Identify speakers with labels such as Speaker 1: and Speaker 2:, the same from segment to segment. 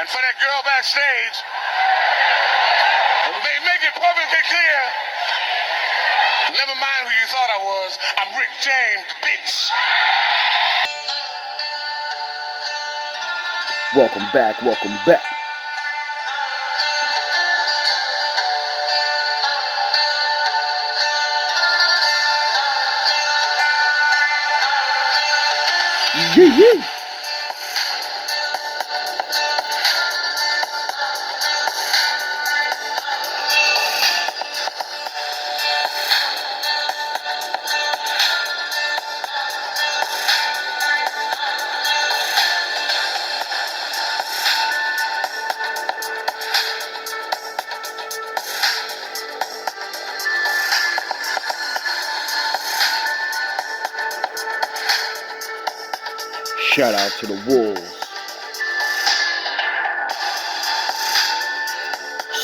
Speaker 1: And for that girl backstage, make it perfectly clear. Never mind who you thought I was. I'm Rick James, bitch.
Speaker 2: Welcome back, welcome back. Yeah. Shout out to the Wolves.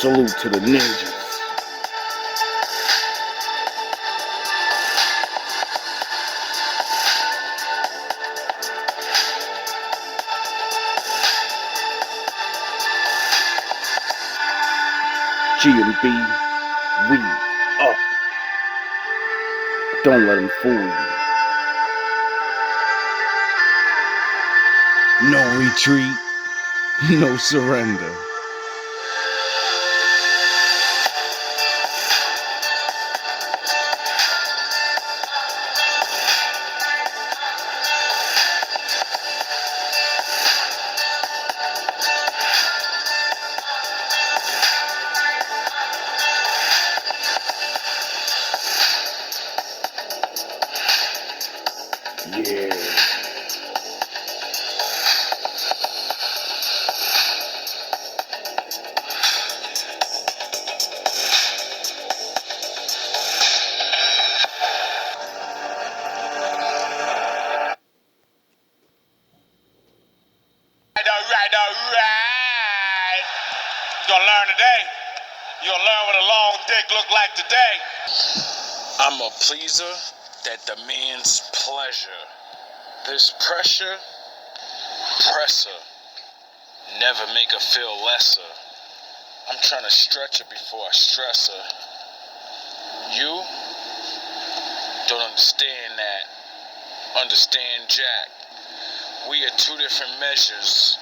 Speaker 2: Salute to the Ninjas. GMB, we up. Don't let them fool you. No retreat, no surrender. Yeah.
Speaker 1: Alright. You're gonna learn today. You're gonna learn what a long dick look like today. I'm a pleaser that demands pleasure. This pressure, presser. Never make her feel lesser. I'm trying to stretch her before I stress her. You don't understand that. Understand Jack. We are two different measures.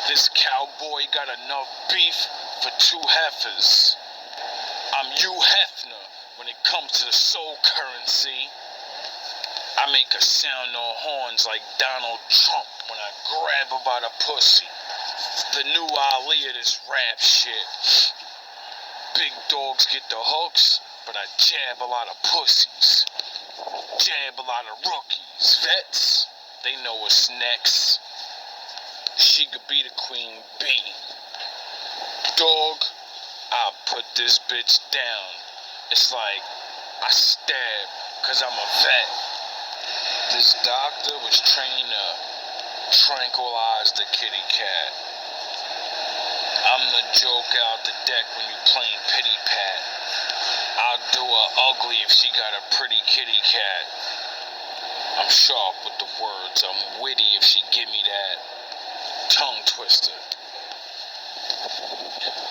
Speaker 1: This cowboy got enough beef for two heifers. I'm Hugh Hefner when it comes to the soul currency. I make her sound no horns like Donald Trump when I grab her by the pussy. The new Ali of this rap shit. Big dogs get the hooks, but I jab a lot of pussies. Jab a lot of rookies. Vets, they know what's next. She could be the queen bee. Dog, I'll put this bitch down. It's like I stab, cause I'm a vet. This doctor was trained to tranquilize the kitty cat. I'm the joke out the deck when you playing pity pat. I'll do her ugly if she got a pretty kitty cat. I'm sharp with the words, I'm witty if she give me that tongue twister.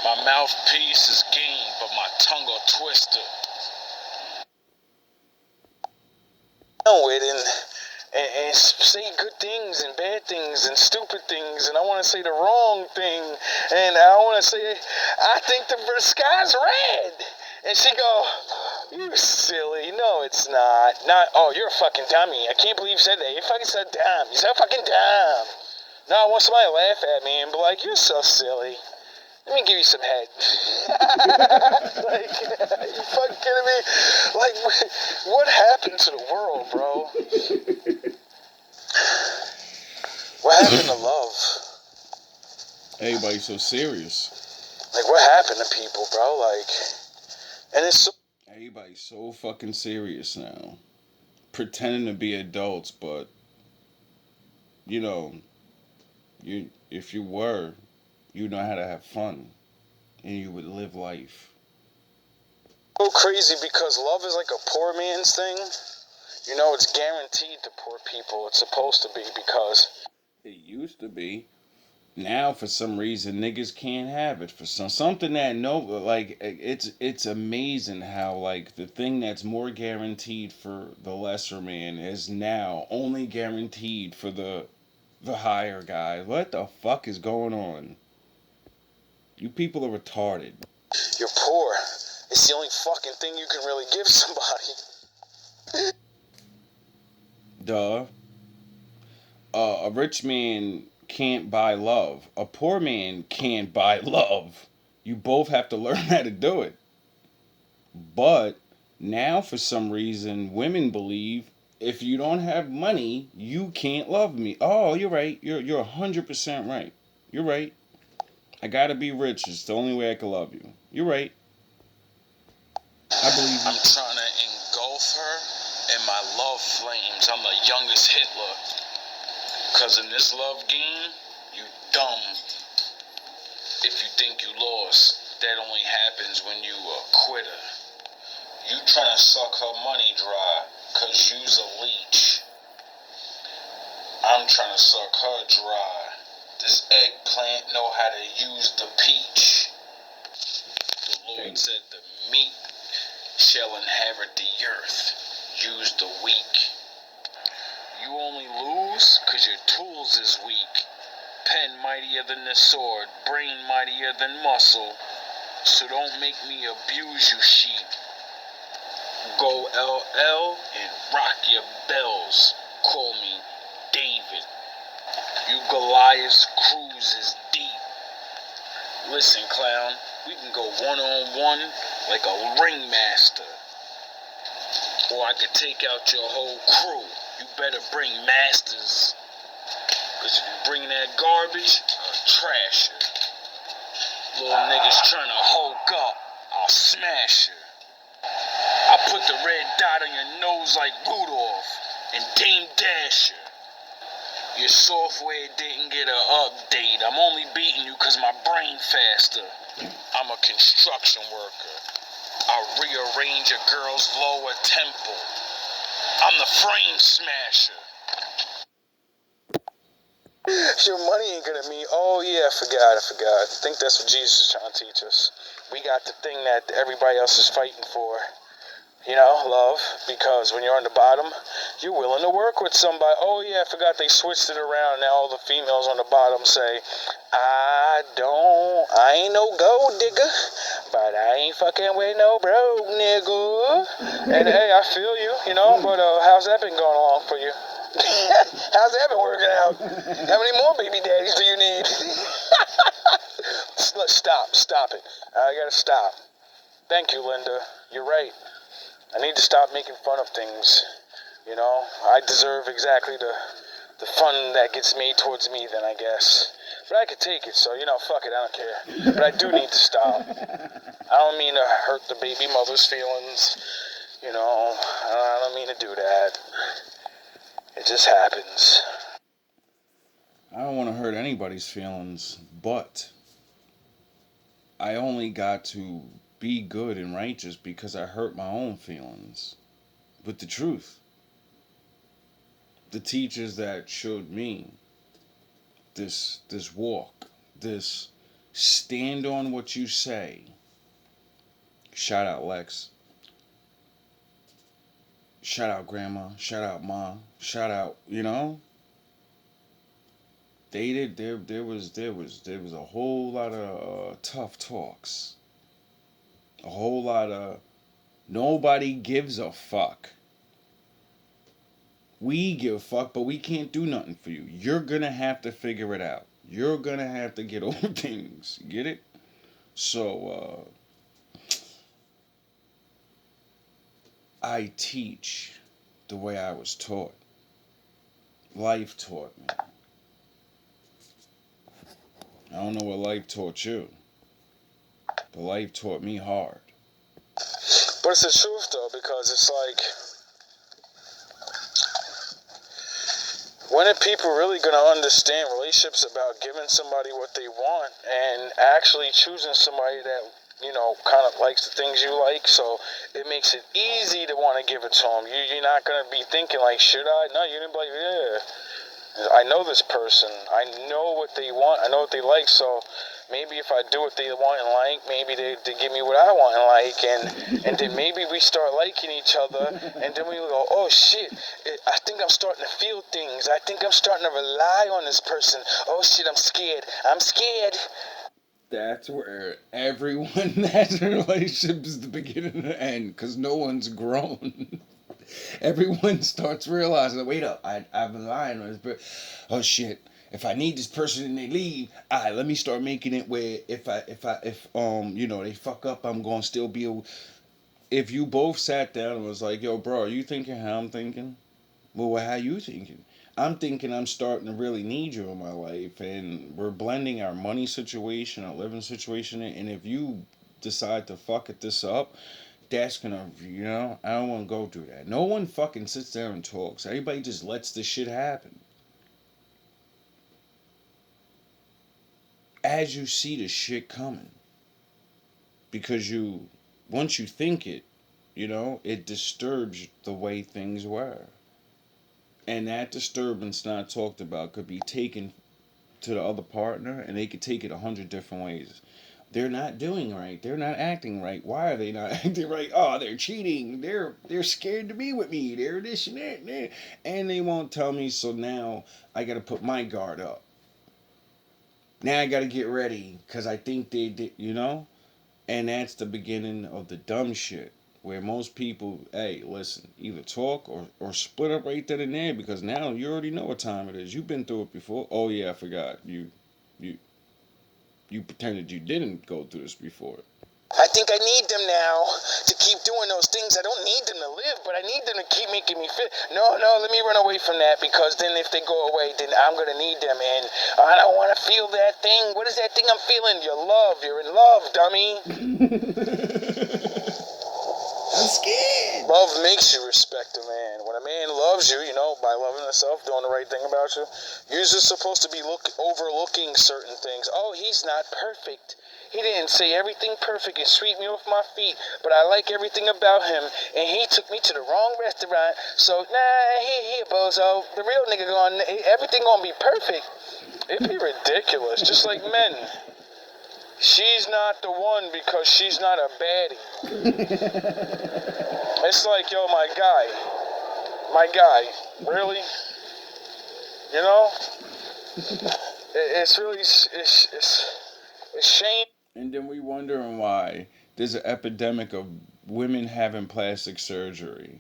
Speaker 1: My mouthpiece is game, but my tongue a twister. With and say good things and bad things and stupid things, and I want to say the wrong thing, and I want to say I think the sky's red, and she go, you silly, no it's not, oh you're a fucking dummy, I can't believe you said that, you fucking said dumb, you said fucking dumb. No, I want somebody to laugh at me and be like, you're so silly. Let me give you some head. Like, are you fucking kidding me? Like, what happened to the world, bro? What happened to love?
Speaker 2: Everybody's so serious.
Speaker 1: Like, what happened to people, bro? Like, and it's so...
Speaker 2: Everybody's so fucking serious now. Pretending to be adults, but, you know, if you were, you know how to have fun. And you would live life.
Speaker 1: So crazy because love is like a poor man's thing. You know, it's guaranteed to poor people. It's supposed to be because...
Speaker 2: It used to be. Now, for some reason, niggas can't have it. For something that it's amazing how like the thing that's more guaranteed for the lesser man is now only guaranteed for the higher guy. What the fuck is going on? You people are retarded.
Speaker 1: You're poor. It's the only fucking thing you can really give somebody.
Speaker 2: Duh. A rich man can't buy love. A poor man can't buy love. You both have to learn how to do it. But now, for some reason, women believe if you don't have money, you can't love me. Oh, you're right. You're 100% right. You're right. I gotta be rich. It's the only way I can love you. You're right. I believe you.
Speaker 1: I'm trying to engulf her in my love flames. I'm the youngest Hitler. Cause in this love game, you dumb if you think you lost. That only happens when you a quitter. You trying to suck her money dry, cause you's a leech. I'm trying to suck her dry. This eggplant know how to use the peach. The Lord said the meek shall inherit the earth. Use the weak. You only lose cause your tools is weak. Pen mightier than the sword, brain mightier than muscle. So don't make me abuse you, sheep. Go LL and rock your bells. Call me David. You Goliath's cruise is deep. Listen, clown, we can go one-on-one like a ringmaster. Or I could take out your whole crew. You better bring masters. Cause if you bring that garbage, I'll trash her. Little niggas trying to hulk up, I'll smash her. I'll put the red dot on your nose like Rudolph and Dame Dasher. Your software didn't get an update. I'm only beating you cause my brain faster. I'm a construction worker. I'll rearrange a girl's lower temple. I'm the frame smasher. Your money ain't gonna mean, oh yeah, I forgot. I think that's what Jesus is trying to teach us. We got the thing that everybody else is fighting for. You know, love, because when you're on the bottom, you're willing to work with somebody. Oh yeah, I forgot they switched it around. Now all the females on the bottom say, I ain't no gold digger, but I ain't fucking with no broke nigga. And hey, I feel you, you know, but how's that been going along for you? How's that been working out? How many more baby daddies do you need? Stop it. I gotta stop. Thank you, Linda. You're right. I need to stop making fun of things. You know, I deserve exactly the fun that gets made towards me then, I guess. But I could take it, so, you know, fuck it, I don't care. But I do need to stop. I don't mean to hurt the baby mother's feelings. You know, I don't mean to do that. It just happens.
Speaker 2: I don't want to hurt anybody's feelings, but I only got to be good and righteous because I hurt my own feelings with the truth. The teachers that showed me this walk, this stand on what you say. Shout out Lex. Shout out Grandma. Shout out Ma. Shout out, you know. There was a whole lot of tough talks. A whole lot of nobody gives a fuck. We give a fuck, but we can't do nothing for you. You're gonna have to figure it out. You're gonna have to get over things. Get it? So, I teach the way I was taught. Life taught me. I don't know what life taught you. But life taught me hard.
Speaker 1: But it's the truth, though, because it's like, when are people really going to understand relationships about giving somebody what they want and actually choosing somebody that, you know, kind of likes the things you like? So it makes it easy to want to give it to them. You're not going to be thinking like, should I? No, you're going to be like, yeah. I know this person. I know what they want. I know what they like. So maybe if I do what they want and like, maybe they give me what I want and like, and then maybe we start liking each other, and then we go, oh shit, I think I'm starting to feel things. I think I'm starting to rely on this person. Oh shit, I'm scared. I'm scared.
Speaker 2: That's where everyone has a relationship is the beginning and the end, because no one's grown. Everyone starts realizing, wait up, I've been lying on this, but oh shit, if I need this person and they leave, let me start making it where if they fuck up, I'm gonna still be a. If you both sat down and was like, yo, bro, are you thinking how I'm thinking? Well, how you thinking? I'm thinking I'm starting to really need you in my life, and we're blending our money situation, our living situation, and if you decide to fuck this up, that's gonna, I don't want to go through that. No one fucking sits there and talks. Everybody just lets this shit happen. As you see the shit coming, because once you think it, it disturbs the way things were. And that disturbance not talked about could be taken to the other partner, and they could take it 100 different ways. They're not doing right. They're not acting right. Why are they not acting right? Oh, they're cheating. They're scared to be with me. They're this and that. And they won't tell me, so now I got to put my guard up. Now I got to get ready because I think they did, And that's the beginning of the dumb shit. Where most people, hey, listen, either talk or split up right then and there, because now you already know what time it is. You've been through it before. Oh yeah, I forgot. You pretended you didn't go through this before.
Speaker 1: I think I need them now to keep doing those things. I don't need them to live, but I need them to keep making me fit. No, let me run away from that, because then if they go away, then I'm going to need them, and I don't want to feel that thing. What is that thing I'm feeling? Your love. You're in love, dummy.
Speaker 2: I'm scared.
Speaker 1: Love makes you respect a man. When a man loves you, by loving himself, doing the right thing about you, you're just supposed to be overlooking certain things. Oh, he's not perfect. He didn't say everything perfect and sweep me off my feet, but I like everything about him, and he took me to the wrong restaurant, so, he bozo. The real nigga everything gonna be perfect. It'd be ridiculous, just like men. She's not the one because she's not a baddie. It's like, yo, my guy, really? It's really, it's shame.
Speaker 2: And then we wondering why there's an epidemic of women having plastic surgery.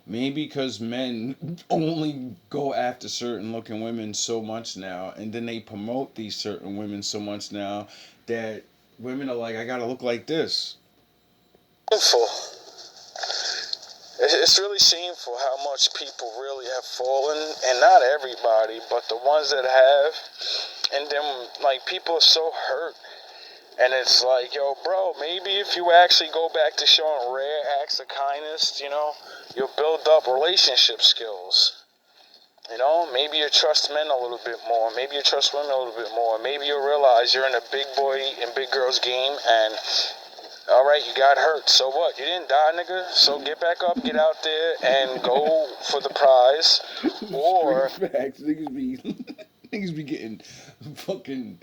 Speaker 2: Maybe because men only go after certain looking women so much now, and then they promote these certain women so much now that women are like, I gotta look like this.
Speaker 1: Shameful. It's really shameful how much people really have fallen, and not everybody, but the ones that have, and then people are so hurt. And it's like, yo, bro, maybe if you actually go back to showing rare acts of kindness, you'll build up relationship skills. Maybe you trust men a little bit more. Maybe you trust women a little bit more. Maybe you'll realize you're in a big boy and big girl's game, and all right, you got hurt. So what? You didn't die, nigga. So get back up, get out there, and go for the prize. Or
Speaker 2: facts, niggas be getting fucking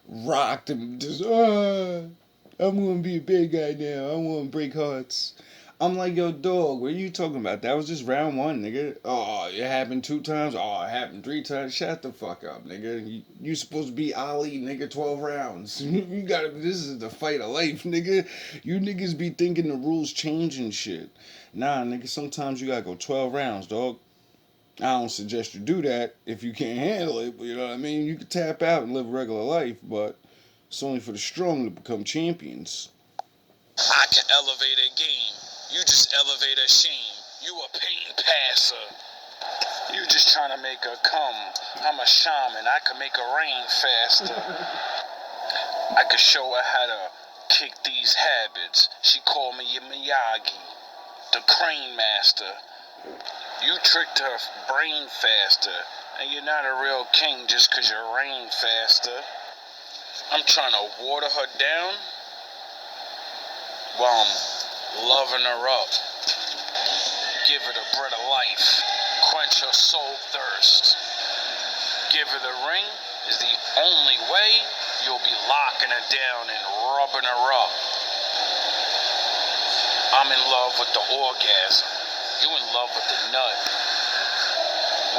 Speaker 2: rocked and just, I'm gonna be a bad guy now. I want to break hearts. I'm like, yo, dog, what are you talking about? That was just round one, nigga. Oh, it happened 2 times? Oh, it happened 3 times? Shut the fuck up, nigga. You supposed to be Ali, nigga, 12 rounds. This is the fight of life, nigga. You niggas be thinking the rules change and shit. Nah, nigga, sometimes you gotta go 12 rounds, dog. I don't suggest you do that if you can't handle it, but you know what I mean? You can tap out and live a regular life, but it's only for the strong to become champions.
Speaker 1: I can elevate a game. You just elevate a shame. You a pain passer. You just trying to make her come. I'm a shaman. I can make her rain faster. I could show her how to kick these habits. She called me your Miyagi, the crane master. You tricked her brain faster, and you're not a real king just because you rain faster. I'm trying to water her down while I'm loving her up. Give her the bread of life, quench her soul thirst. give her the ring is the only way you'll be locking her down and rubbing her up. I'm in love with the orgasm. You in love with the nut.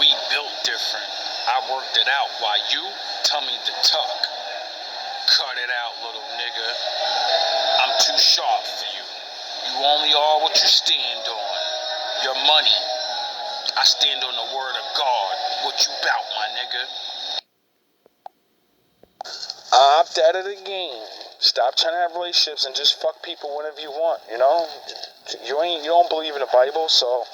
Speaker 1: We built different. I worked it out while you tell me to tuck. Cut it out, little nigga. I'm too sharp for you. You only are what you stand on. Your money. I stand on the word of God. What you bout, my nigga? Opt out of the game. Stop trying to have relationships and just fuck people whenever you want, you know? You don't believe in the Bible, so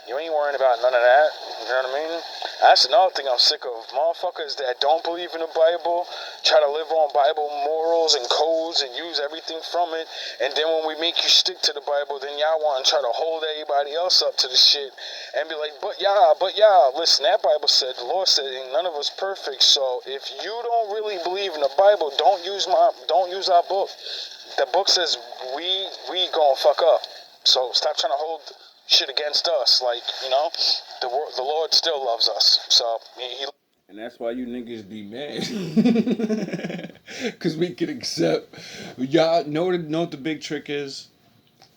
Speaker 1: you ain't worrying about none of that. You know what I mean? That's another thing I'm sick of. Motherfuckers that don't believe in the Bible try to live on Bible morals and codes and use everything from it. And then when we make you stick to the Bible, then y'all want to try to hold everybody else up to the shit and be like, but y'all, listen, that Bible said, the Lord said, ain't none of us perfect. So if you don't really believe in the Bible, don't use our book. The book says we gonna fuck up. So stop trying to hold shit against us. Like, you know, the Lord still loves us. So
Speaker 2: and that's why you niggas be mad. Because we can accept. Y'all know what the big trick is?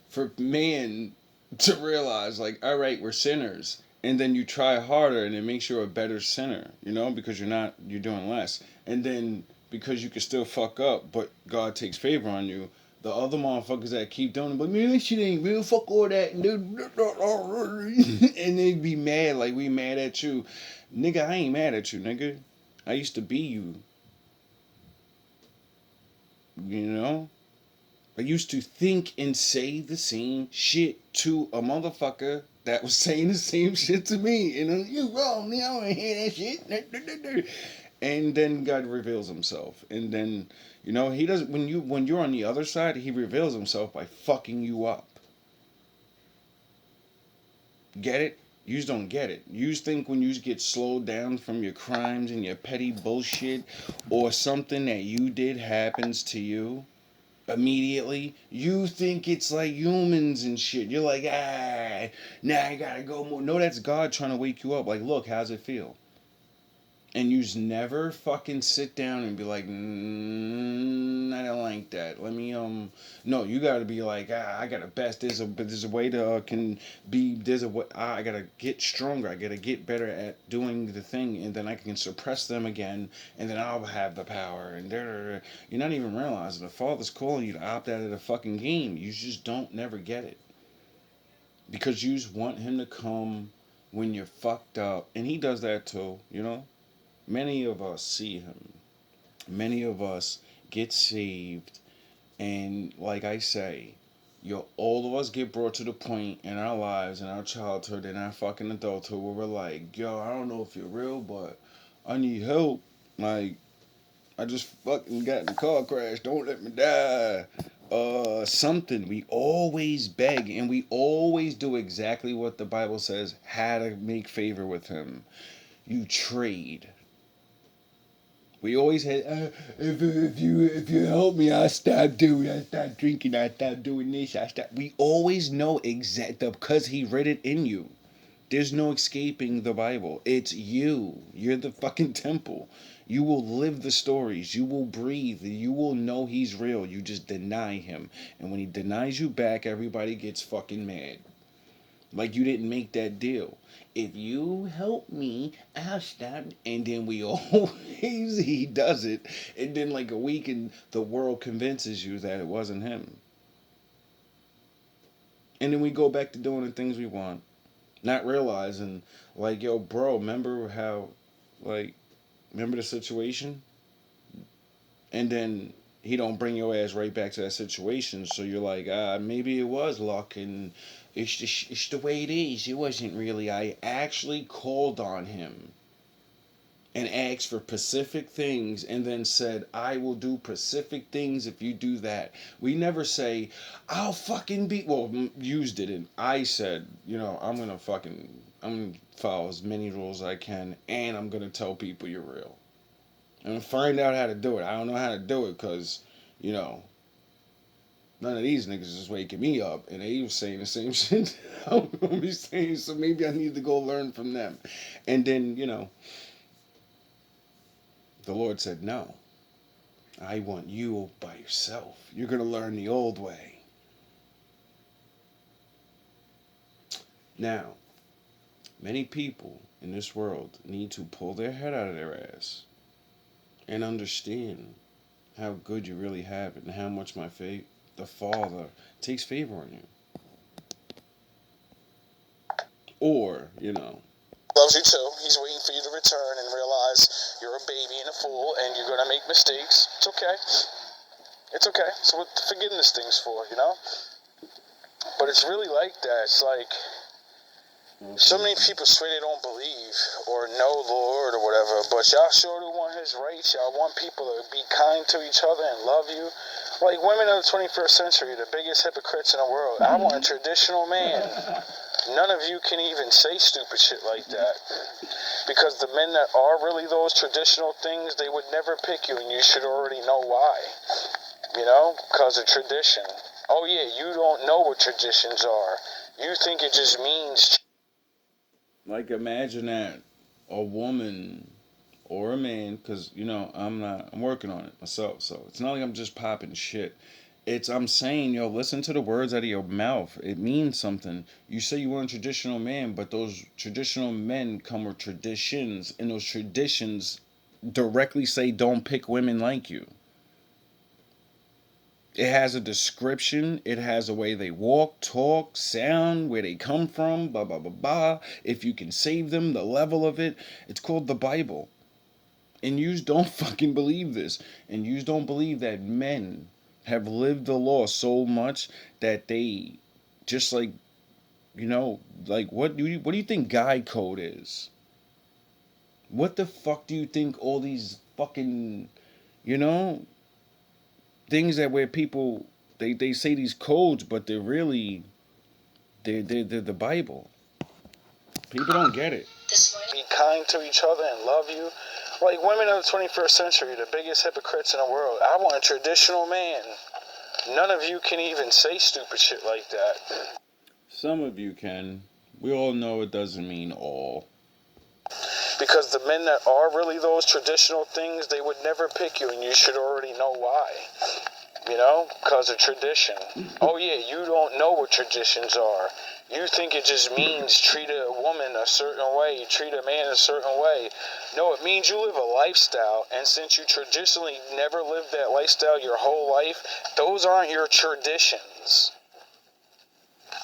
Speaker 2: For man to realize, like, all right, we're sinners. And then you try harder and it makes you a better sinner, you know, because you're doing less. And then because you can still fuck up, but God takes favor on you, the other motherfuckers that keep doing it, but man, that shit ain't real, fuck all that, and they be mad, like we mad at you. Nigga, I ain't mad at you, nigga. I used to be you. You know? I used to think and say the same shit to a motherfucker that was saying the same shit to me. And you wrong, me, I don't wanna hear that shit. And then God reveals himself. And then, you know, he doesn't when you're on the other side, he reveals himself by fucking you up. Get it? You just don't get it. You just think when you get slowed down from your crimes and your petty bullshit, or something that you did happens to you immediately, you think it's like humans and shit. You're like, now I gotta go more. No, that's God trying to wake you up. Like, look, how's it feel? And you just never fucking sit down and be like, I don't like that. Let me, no, you gotta be like, I gotta best. There's a way to, there's a way, I gotta get stronger. I gotta get better at doing the thing, and then I can suppress them again, and then I'll have the power. And you're not even realizing the Father's calling you to opt out of the fucking game. You just don't never get it. Because you just want him to come when you're fucked up. And he does that too, you know? Many of us see him. Many of us get saved. And like I say, all of us get brought to the point in our lives, in our childhood, in our fucking adulthood, where we're like, yo, I don't know if you're real, but I need help. Like, I just fucking got in a car crash. Don't let me die. Something. We always beg, and we always do exactly what the Bible says, how to make favor with him. You trade. We always had, if you help me, I stop drinking, I stop doing this, I stop. We always know exactly, because he read it in you. There's no escaping the Bible. It's you. You're the fucking temple. You will live the stories. You will breathe. You will know he's real. You just deny him. And when he denies you back, everybody gets fucking mad. Like you didn't make that deal. If you help me, I'll stop. And then he does it. And then like a week and the world convinces you that it wasn't him. And then we go back to doing the things we want. Not realizing, like, yo, bro, remember the situation? And then he don't bring your ass right back to that situation. So you're like, maybe it was luck and it's the way it is. It wasn't really. I actually called on him and asked for specific things and then said, I will do specific things if you do that. We never say, I'll fucking be, well, used it, and I said, I'm going to follow as many rules as I can, and I'm going to tell people you're real. And find out how to do it. I don't know how to do it because, none of these niggas is waking me up, and they was saying the same shit I'm going to be saying, so maybe I need to go learn from them. And then, The Lord said, no, I want you by yourself. You're going to learn the old way. Now, many people in this world need to pull their head out of their ass and understand how good you really have it and how much the Father takes favor on you. Or,
Speaker 1: Loves you too. He's waiting for you to return and realize you're a baby and a fool and you're going to make mistakes. It's okay. It's okay. So what the forgiveness thing's for, But it's really like that. It's like so many people swear they don't believe or know Lord or whatever, but y'all sure do want his rights. Y'all want people to be kind to each other and love you. Like women of the 21st century, the biggest hypocrites in the world. I want a traditional man. None of you can even say stupid shit like that. Because the men that are really those traditional things, they would never pick you, and you should already know why. Because of tradition. Oh yeah, you don't know what traditions are. You think it just means...
Speaker 2: Like, imagine that a woman or a man, because, I'm working on it myself, so it's not like I'm just popping shit. I'm saying, listen to the words out of your mouth. It means something. You say you want a traditional man, but those traditional men come with traditions, and those traditions directly say don't pick women like you. It has a description. It has a way they walk, talk, sound, where they come from, blah, blah, blah, blah. If you can save them, the level of it. It's called the Bible. And you don't fucking believe this. And you don't believe that men have lived the law so much that they just like, what do you think guy code is? What the fuck do you think all these fucking, things that where people they say these codes, but they're really they're the Bible. People don't get it.
Speaker 1: Be kind to each other and love you. Like women of the 21st century, the biggest hypocrites in the world. I want a traditional man. None of you can even say stupid shit like that.
Speaker 2: Some of you can. We all know it doesn't mean all.
Speaker 1: Because the men that are really those traditional things, they would never pick you, and you should already know why. Because of tradition. Oh yeah, you don't know what traditions are. You think it just means treat a woman a certain way, treat a man a certain way. No, it means you live a lifestyle, and since you traditionally never lived that lifestyle your whole life, those aren't your traditions.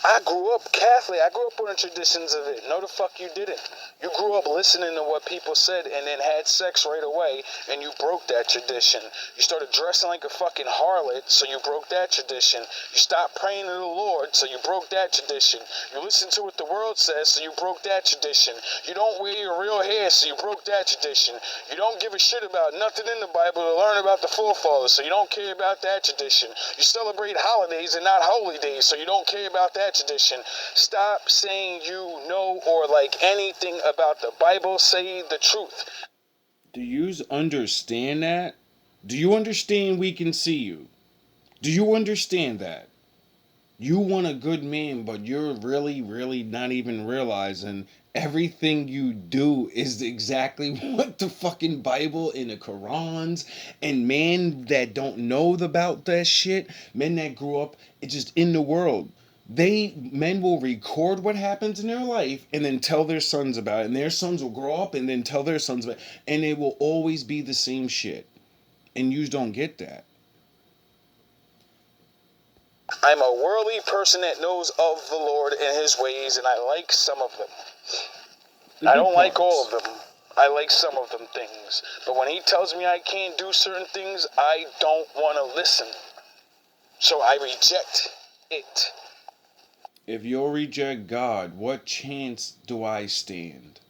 Speaker 1: I grew up Catholic. I grew up on the traditions of it. No, the fuck you didn't. You grew up listening to what people said and then had sex right away, and you broke that tradition. You started dressing like a fucking harlot, so you broke that tradition. You stopped praying to the Lord, so you broke that tradition. You listen to what the world says, so you broke that tradition. You don't wear your real hair, so you broke that tradition. You don't give a shit about nothing in the Bible to learn about the forefathers, so you don't care about that tradition. You celebrate holidays and not holy days, so you don't care about that tradition. Stop saying you know or like anything about the Bible. Say the truth.
Speaker 2: Do you understand that? Do you understand we can see you? Do you understand that? You want a good man, but you're really, really not even realizing everything you do is exactly what the fucking Bible and the Qurans and men that don't know about that shit, men that grew up just in the world. Men will record what happens in their life and then tell their sons about it, and their sons will grow up and then tell their sons about it, and it will always be the same shit. And you don't get that.
Speaker 1: I'm a worldly person that knows of the Lord and his ways, and I like some of them. I don't like all of them. I like some of them things. But when he tells me I can't do certain things, I don't want to listen. So I reject it.
Speaker 2: If you'll reject God, what chance do I stand?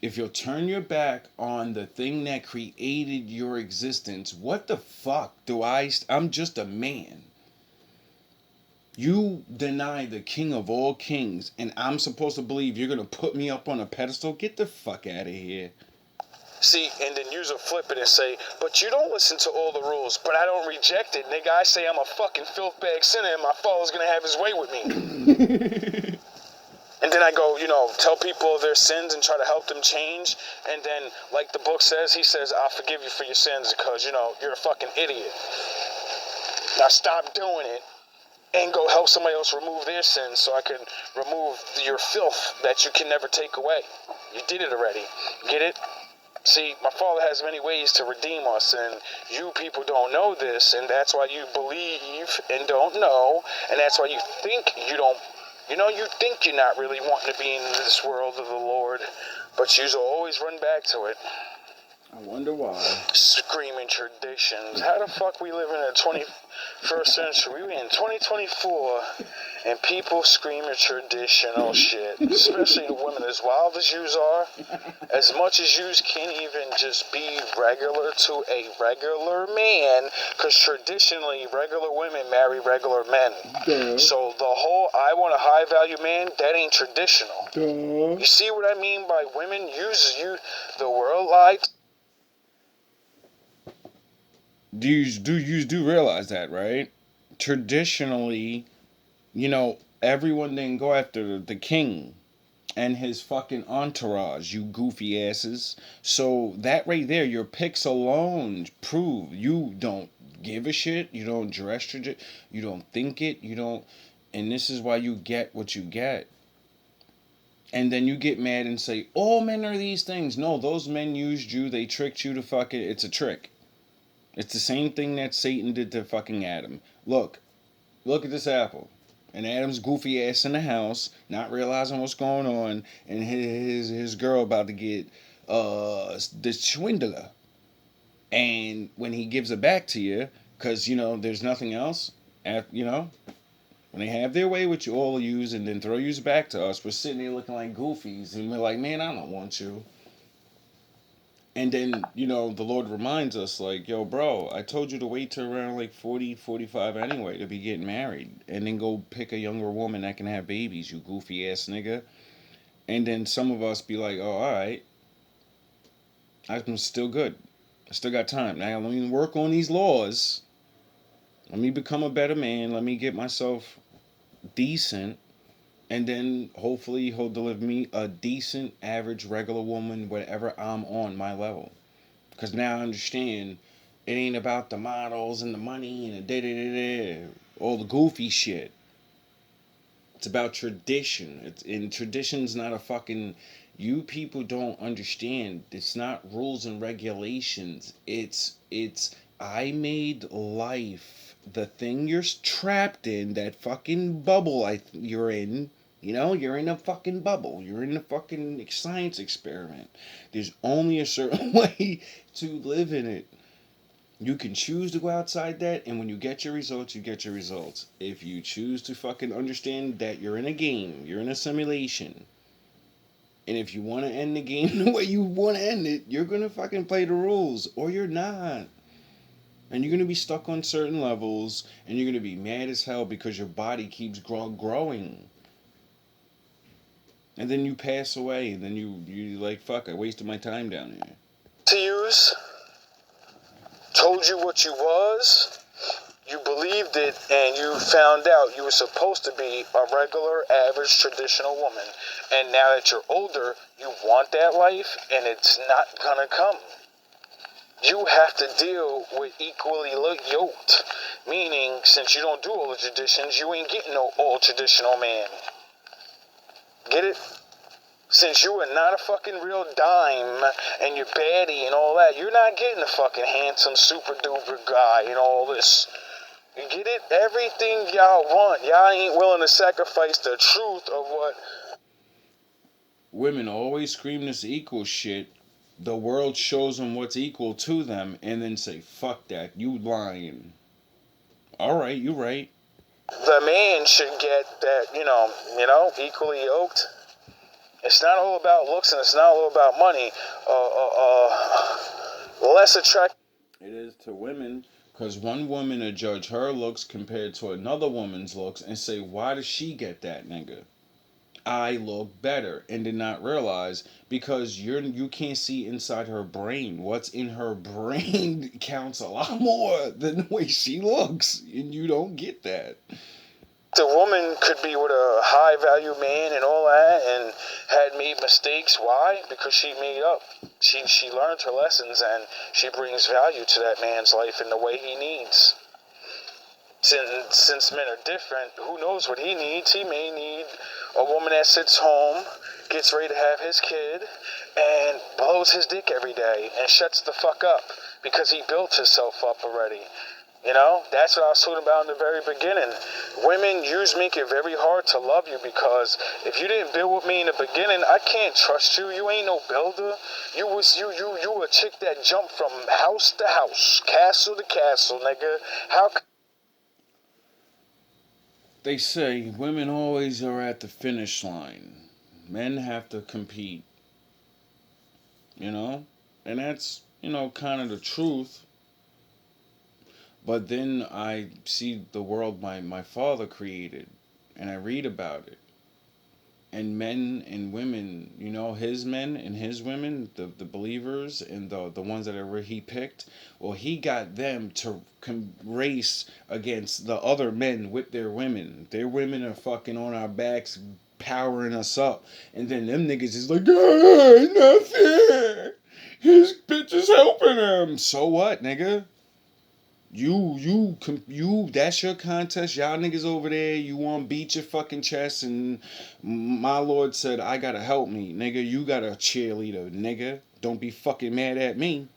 Speaker 2: If you'll turn your back on the thing that created your existence, what the fuck do I'm just a man. You deny the king of all kings, and I'm supposed to believe you're going to put me up on a pedestal? Get the fuck out of here.
Speaker 1: See, and then use a flip it and say, but you don't listen to all the rules, but I don't reject it, nigga. I say I'm a fucking filth bag sinner and my father's going to have his way with me.
Speaker 2: And then I go, tell people their sins and try to help them change. And then, like the book says, he says, I'll forgive you for your sins because, you're a fucking idiot. Now stop doing it and go help somebody else remove their sins so I can remove your filth that you can never take away. You did it already. Get it? See, my Father has many ways to redeem us, and you people don't know this, and that's why you believe and don't know, and that's why you think you don't. You think you're not really wanting to be in this world of the Lord, but you'll always run back to it.
Speaker 3: I wonder why.
Speaker 2: Screaming traditions. How the fuck we live in the 21st century? We in 2024, and people screaming traditional shit. Especially the women, as wild as yous are, as much as yous can't even just be regular to a regular man, because traditionally, regular women marry regular men.
Speaker 3: Duh.
Speaker 2: So the whole I want a high value man, that ain't traditional.
Speaker 3: Duh.
Speaker 2: You see what I mean by women the world lied.
Speaker 3: You do realize that, right? Traditionally, everyone didn't go after the king and his fucking entourage, you goofy asses. So that right there, your picks alone prove you don't give a shit, you don't dress you don't think it, and this is why you get what you get. And then you get mad and say, all men are these things. No, those men used you, they tricked you to fuck it, it's a trick. It's the same thing that Satan did to fucking Adam. Look at this apple. And Adam's goofy ass in the house, not realizing what's going on, and his girl about to get the swindler. And when he gives it back to you, because there's nothing else, when they have their way with you, all of yous, and then throw yous back to us, we're sitting there looking like goofies, and we're like, man, I don't want you. And then, the Lord reminds us, like, yo, bro, I told you to wait till around, like, 40, 45 anyway to be getting married. And then go pick a younger woman that can have babies, you goofy-ass nigga. And then some of us be like, oh, all right. I'm still good. I still got time. Now, let me work on these laws. Let me become a better man. Let me get myself decent. And then, hopefully, he'll deliver me a decent, average, regular woman, whatever I'm on my level. Because now I understand it ain't about the models and the money and the da-da-da-da, all the goofy shit. It's about tradition. And tradition's not a fucking... You people don't understand. It's not rules and regulations. It's I made life. The thing you're trapped in, that fucking bubble you're in... you're in a fucking bubble. You're in a fucking science experiment. There's only a certain way to live in it. You can choose to go outside that, and when you get your results, you get your results. If you choose to fucking understand that you're in a game, you're in a simulation, and if you want to end the game the way you want to end it, you're going to fucking play the rules, or you're not. And you're going to be stuck on certain levels, and you're going to be mad as hell because your body keeps growing. And then you pass away, and then you like, fuck, I wasted my time down here.
Speaker 2: To use, told you what you was, you believed it, and you found out you were supposed to be a regular, average, traditional woman. And now that you're older, you want that life, and it's not gonna come. You have to deal with equally yoked. Meaning, since you don't do all the traditions, you ain't getting no all-traditional man. Get it? Since you are not a fucking real dime and you're baddie and all that, you're not getting a fucking handsome super duper guy and all this. You get it? Everything y'all want, y'all ain't willing to sacrifice the truth of what.
Speaker 3: Women always scream this equal shit. The world shows them what's equal to them and then say, fuck that, you lying. Alright, you right.
Speaker 2: The man should get that, equally yoked. It's not all about looks and it's not all about money. Less attractive.
Speaker 3: It is to women, because one woman will judge her looks compared to another woman's looks and say, why does she get that nigga? I look better, and did not realize, because you can't see inside her brain. What's in her brain counts a lot more than the way she looks, and you don't get that. The woman could be with a high value man and all that and had made mistakes. Why? Because she made up. She learned her lessons and she brings value to that man's life in the way he needs. Since men are different, who knows what he needs? He may need a woman that sits home, gets ready to have his kid, and blows his dick every day and shuts the fuck up because he built himself up already. You know, that's what I was talking about in the very beginning. Women make it very hard to love you because if you didn't build with me in the beginning, I can't trust you. You ain't no builder. You a chick that jumped from house to house, castle to castle, nigga. How? They say women always are at the finish line. Men have to compete. You know, and that's kind of the truth. But then I see the world my father created, and I read about it. And men and women, his men and his women, the believers and the ones that he picked, well, he got them to race against the other men with their women. Their women are fucking on our backs, powering us up. And then them niggas is like, nothing. His bitch is helping him. So what, nigga? That's your contest. Y'all niggas over there, you want to beat your fucking chest, and my lord said, I gotta help me, nigga. You got a cheerleader, nigga. Don't be fucking mad at me.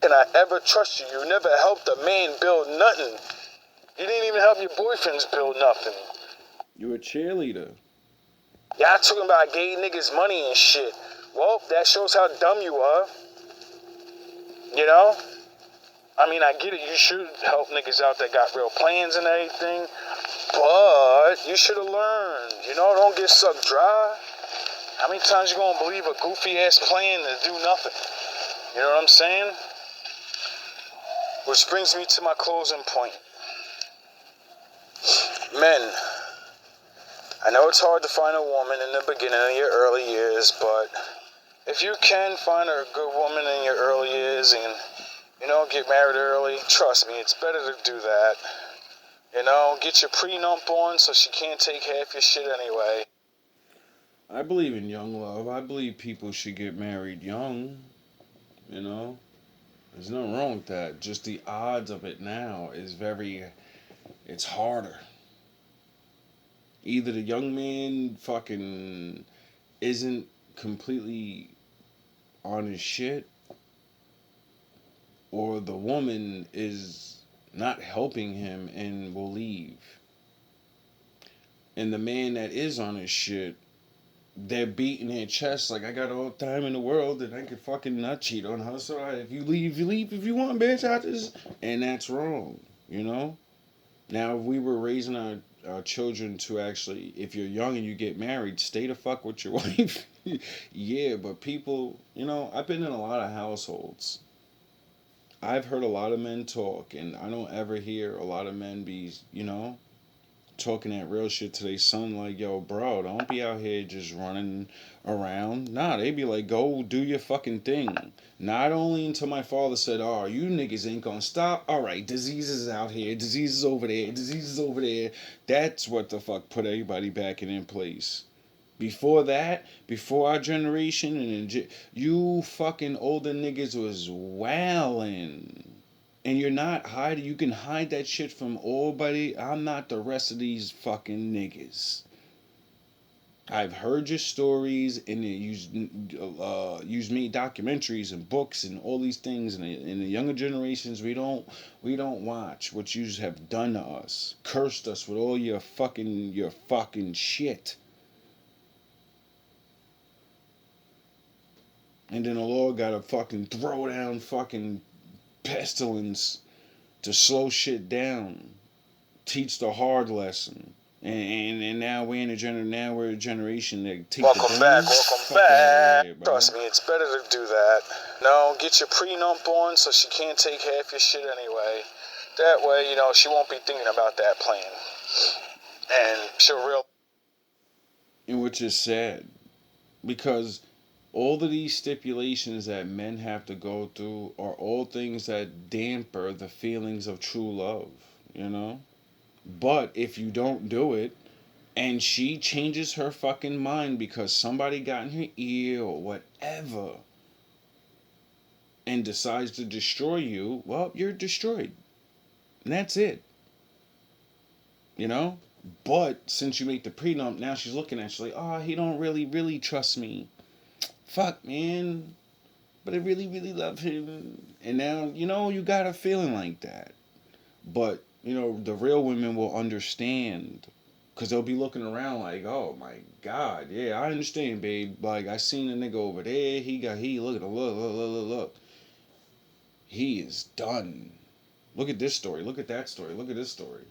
Speaker 3: Can I ever trust you? You never helped a man build nothing. You didn't even help your boyfriends build nothing. You a cheerleader. Y'all talking about gay niggas money and shit. Well, that shows how dumb you are. You know? I mean, I get it. You should help niggas out that got real plans and everything. But you should have learned. Don't get sucked dry. How many times you gonna believe a goofy-ass plan to do nothing? You know what I'm saying? Which brings me to my closing point. Men, I know it's hard to find a woman in the beginning of your early years, but if you can find a good woman in your early years and get married early, trust me, it's better to do that. Get your prenup on so she can't take half your shit anyway. I believe in young love. I believe people should get married young. There's nothing wrong with that. Just the odds of it now is it's harder. Either the young man fucking isn't completely on his shit, or the woman is not helping him and will leave. And the man that is on his shit, they're beating their chest like, I got all the time in the world and I can fucking not cheat on her. So if you leave, you leave. If you want, bitch, I just... And that's wrong, Now, if we were raising our children to actually, if you're young and you get married, stay the fuck with your wife. Yeah, but people, I've been in a lot of households. I've heard a lot of men talk, and I don't ever hear a lot of men be, talking that real shit to their son, like, yo, bro, don't be out here just running around. Nah, they be like, go do your fucking thing. Not only until my father said, oh, you niggas ain't gonna stop. All right, diseases out here, diseases over there, diseases over there. That's what the fuck put everybody back in place. Before that, before our generation, you fucking older niggas was wildin'. And you're not hiding. You can hide that shit from everybody. I'm not the rest of these fucking niggas. I've heard your stories, and you've made documentaries and books and all these things. And in the younger generations, we don't watch what you have done to us. Cursed us with all your fucking shit. And then the Lord gotta fucking throw down fucking pestilence to slow shit down, teach the hard lesson. And now we're a generation that takes welcome back. Here, trust me, it's better to do that. No, get your prenup on so she can't take half your shit anyway. That way, she won't be thinking about that plan. And she'll real. And which is sad, because all of these stipulations that men have to go through are all things that damper the feelings of true love, But if you don't do it, and she changes her fucking mind because somebody got in her ear or whatever, and decides to destroy you, well, you're destroyed. And that's it. You know? But since you make the prenup, now she's looking at you like, oh, he don't really trust me. Fuck, man. But I really love him. And now, you got a feeling like that. But, the real women will understand. Because they'll be looking around like, oh my God, yeah, I understand, babe. Like, I seen a nigga over there. Look at him, look. He is done. Look at this story. Look at that story. Look at this story.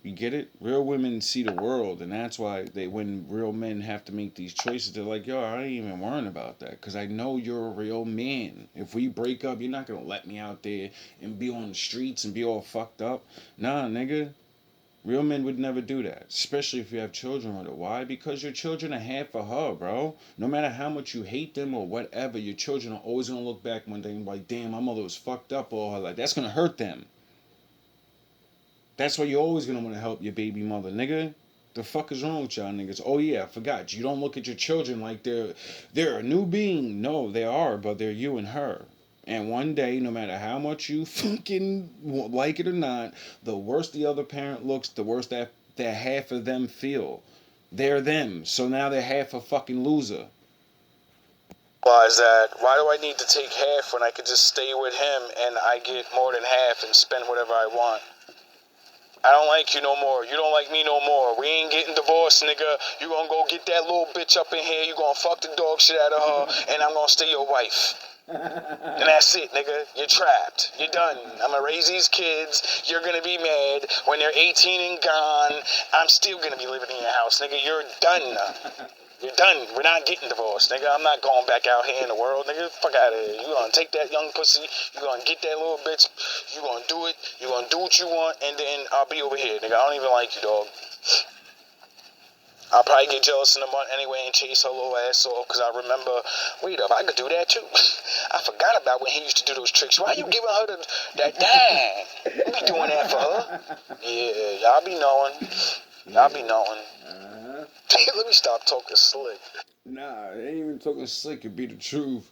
Speaker 3: You get it? Real women see the world, and that's why when real men have to make these choices, they're like, yo, I ain't even worrying about that, because I know you're a real man. If we break up, you're not going to let me out there and be on the streets and be all fucked up. Nah, nigga. Real men would never do that, especially if you have children with it. Why? Because your children are half for her, bro. No matter how much you hate them or whatever, your children are always going to look back one day and be like, damn, my mother was fucked up all her life. That's going to hurt them. That's why you're always gonna want to help your baby mother, nigga. The fuck is wrong with y'all niggas? Oh yeah, I forgot. You don't look at your children like they're a new being. No, they are, but they're you and her. And one day, no matter how much you fucking like it or not, the worse the other parent looks, the worse that half of them feel. They're them. So now they're half a fucking loser. Why do I need to take half when I could just stay with him and I get more than half and spend whatever I want? I don't like you no more. You don't like me no more. We ain't getting divorced, nigga. You gonna go get that little bitch up in here. You gonna fuck the dog shit out of her, and I'm gonna stay your wife. And that's it, nigga. You're trapped. You're done. I'm gonna raise these kids. You're gonna be mad. When they're 18 and gone, I'm still gonna be living in your house, nigga. You're done. You're done. We're not getting divorced, nigga. I'm not going back out here in the world, nigga. Fuck out of here. You gonna take that young pussy. You gonna get that little bitch. You gonna do it. You gonna do what you want, and then I'll be over here, nigga. I don't even like you, dog. I'll probably get jealous in a month anyway and chase her little ass off, because I remember, wait up, I could do that too. I forgot about when he used to do those tricks. Why you giving her that dang? You be doing that for her? Yeah, y'all be knowing. Y'all be knowing. Let me stop talking slick. Nah, it ain't even talking slick. It be the truth.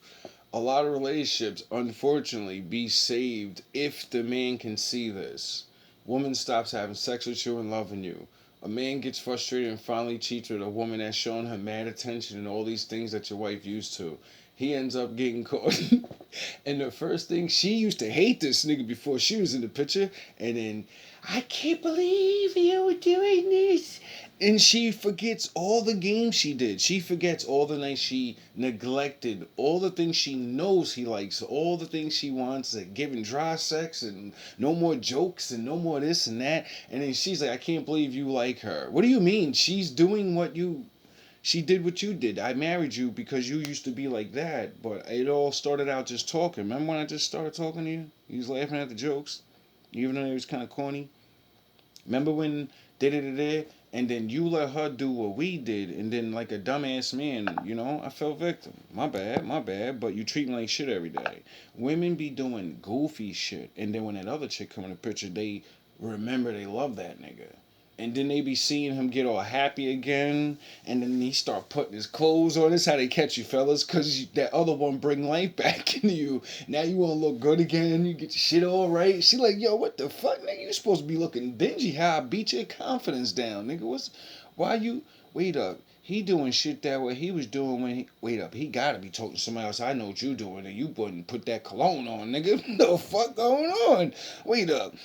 Speaker 3: A lot of relationships, unfortunately, be saved if the man can see this. Woman stops having sex with you and loving you. A man gets frustrated and finally cheats with a woman that's showing her mad attention and all these things that your wife used to. He ends up getting caught. And the first thing, she used to hate this nigga before she was in the picture. And then, I can't believe you were doing this. And she forgets all the games she did. She forgets all the nights she neglected, all the things she knows he likes, all the things she wants, like giving dry sex and no more jokes and no more this and that. And then she's like, I can't believe you like her. What do you mean? She's doing she did what you did. I married you because you used to be like that. But it all started out just talking. Remember when I just started talking to you? You was laughing at the jokes, even though it was kind of corny. Remember when and then you let her do what we did, and then like a dumbass man, I fell victim. My bad, but you treat me like shit every day. Women be doing goofy shit, and then when that other chick come in the picture, they remember they love that nigga. And then they be seeing him get all happy again, and then he start putting his clothes on. That's how they catch you, fellas, because that other one bring life back into you. Now you want to look good again. You get your shit all right. She like, yo, what the fuck, nigga? You supposed to be looking dingy. How I beat your confidence down, nigga. Wait up. He doing shit that way he was doing when he gotta be talking to somebody else. I know what you doing, and you wouldn't put that cologne on, nigga. What the fuck going on? Wait up.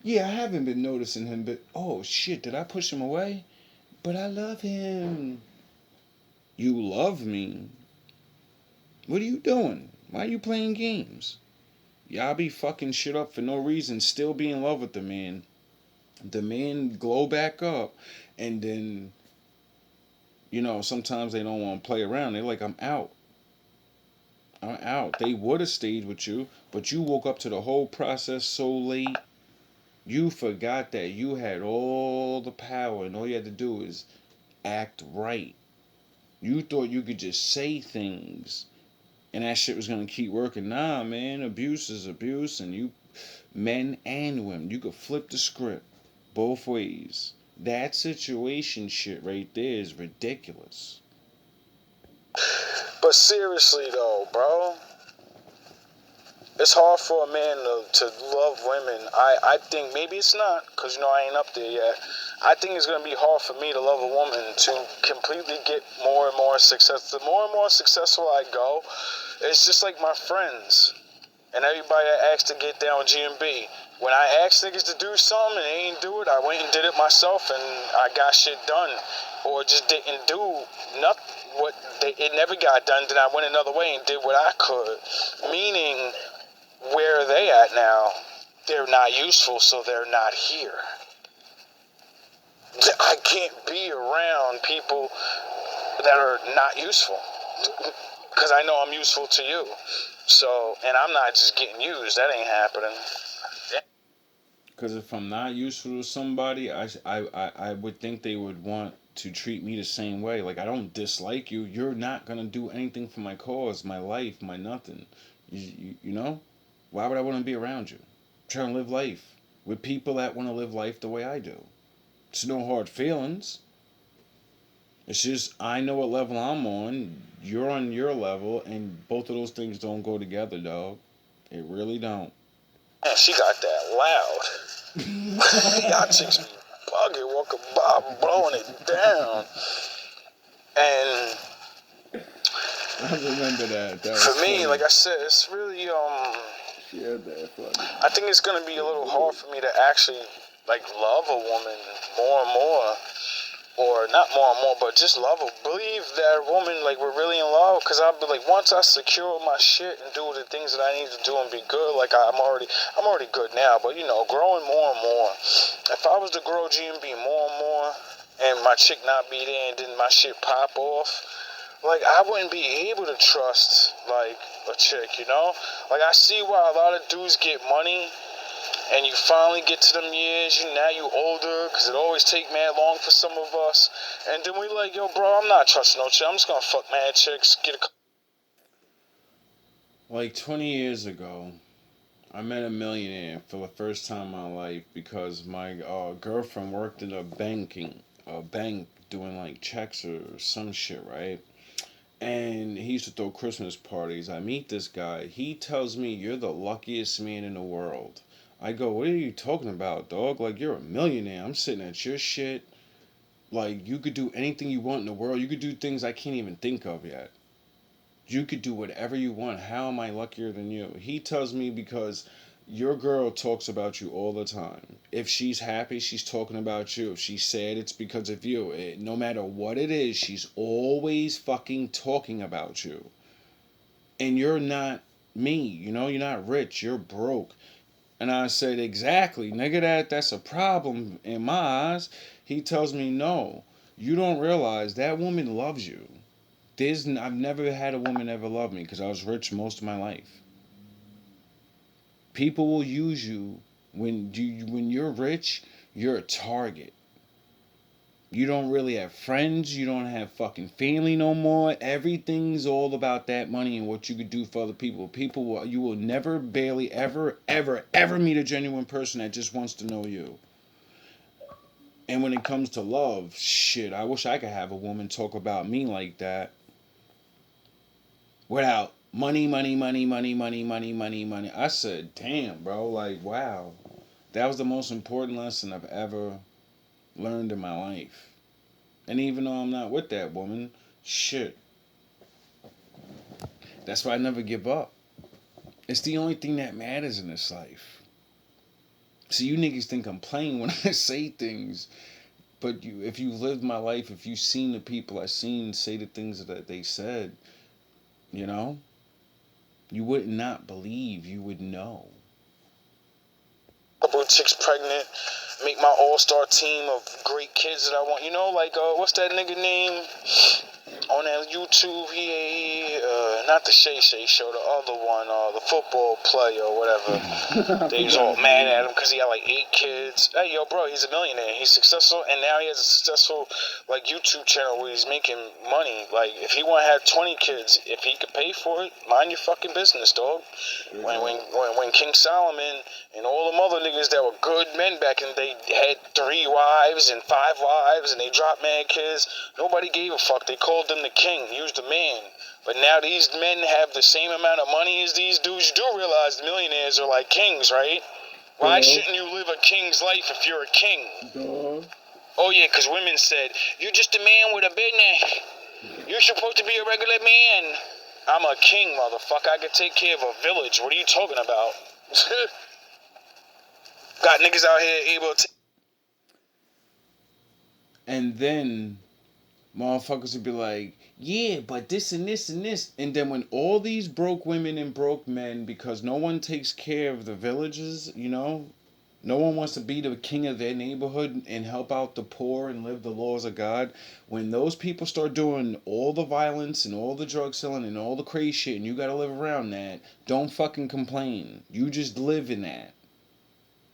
Speaker 3: Yeah, I haven't been noticing him, but oh shit, did I push him away? But I love him. You love me? What are you doing? Why are you playing games? Y'all be fucking shit up for no reason, still be in love with the man. The man glow back up, and then, sometimes they don't want to play around. They're like, I'm out. I'm out. They would have stayed with you, but you woke up to the whole process so late. You forgot that you had all the power and all you had to do is act right. You thought you could just say things and that shit was going to keep working. Nah, man, abuse is abuse, and you, men and women, you could flip the script. both ways. That situation shit right there is ridiculous.
Speaker 2: But seriously though, bro, it's hard for a man to love women. I think maybe it's not, because, I ain't up there yet. I think it's going to be hard for me to love a woman to completely get more and more success. The more and more successful I go, it's just like my friends and everybody I asked to get down GMB. When I asked niggas to do something and they ain't do it, I went and did it myself and I got shit done. Or just didn't do nothing. It never got done, then I went another way and did what I could. Meaning, where are they at now? They're not useful, so they're not here. I can't be around people that are not useful, because I know I'm useful to you. So, and I'm not just getting used. That ain't happening.
Speaker 3: Because if I'm not useful to somebody, I would think they would want to treat me the same way. Like, I don't dislike you. You're not going to do anything for my cause, my life, my nothing. You know? Why would I want to be around you? I'm trying to live life with people that want to live life the way I do. It's no hard feelings. It's just, I know what level I'm on, you're on your level, and both of those things don't go together, dog. It really don't.
Speaker 2: Man, she got that loud. Y'all chicks be bugging, walking by, blowing it down. And
Speaker 3: I remember that. That
Speaker 2: for
Speaker 3: was
Speaker 2: me,
Speaker 3: funny.
Speaker 2: like I said, it's really,
Speaker 3: Yeah, that funny.
Speaker 2: I think it's gonna be a little hard for me to actually, like, love a woman more and more. Or not more and more, but just love her. Believe that woman, like, we're really in love. Because I'll be like, once I secure my shit and do the things that I need to do and be good, like, I'm already good now. But, growing more and more. If I was to grow GMB more and more, and my chick not be there, and then my shit pop off, like, I wouldn't be able to trust, like, a chick, Like, I see why a lot of dudes get money, and you finally get to them years, now you older, because it always take mad long for some of us. And then we like, yo, bro, I'm not trusting no chick. I'm just going to fuck mad chicks, get a...
Speaker 3: Like 20 years ago, I met a millionaire for the first time in my life because my girlfriend worked in a bank doing like checks or some shit, right? And he used to throw Christmas parties. I meet this guy. He tells me, "You're the luckiest man in the world." I go, "What are you talking about, dog? Like, you're a millionaire. I'm sitting at your shit. Like, you could do anything you want in the world. You could do things I can't even think of yet. You could do whatever you want. How am I luckier than you?" He tells me, "Because your girl talks about you all the time. If she's happy, she's talking about you. If she's sad, it's because of you. No matter what it is, she's always fucking talking about you. And you're not me, you're not rich, you're broke." And I said, "Exactly, nigga, that's a problem in my eyes." He tells me, "No, you don't realize that woman loves you. I've never had a woman ever love me because I was rich most of my life. People will use you when you're rich. You're a target. You don't really have friends. You don't have fucking family no more. Everything's all about that money and what you could do for other people. You will never, barely, ever, ever, ever meet a genuine person that just wants to know you. And when it comes to love, shit, I wish I could have a woman talk about me like that. Without money, money, money, money, money, money, money, money." I said, "Damn, bro, like, wow. That was the most important lesson I've ever learned in my life." And even though I'm not with that woman, shit. That's why I never give up. It's the only thing that matters in this life. See, you niggas think I'm playing when I say things. But if you lived my life, if you've seen the people I've seen say the things that they said, you would not believe, you would know.
Speaker 2: Couple of chicks pregnant, make my all-star team of great kids that I want. Like, what's that nigga name?
Speaker 1: on that YouTube, not the Shay Shay show, the other one, the football player or whatever. They was all mad at him because he had like 8 kids. Hey, yo, bro, he's a millionaire. He's successful, and now he has a successful like YouTube channel where he's making money. Like, if he want to have 20 kids, if he could pay for it, mind your fucking business, dog. When King Solomon and all them other niggas that were good men back in the day had 3 wives and 5 wives, and they dropped mad kids, nobody gave a fuck. They called them the king. He was the man. But now these men have the same amount of money as these dudes. You do realize millionaires are like kings, right? Why shouldn't you live a king's life if you're a king? Oh yeah, because women said, you're just a man with a business. You're supposed to be a regular man. I'm a king, motherfucker. I can take care of a village. What are you talking about? Got niggas out here able to...
Speaker 3: And then motherfuckers would be like, yeah, but this and this and this. And then when all these broke women and broke men, because no one takes care of the villages, you know, no one wants to be the king of their neighborhood and help out the poor and live the laws of God. When those people start doing all the violence and all the drug selling and all the crazy shit, and you gotta live around that, don't fucking complain. You just live in that.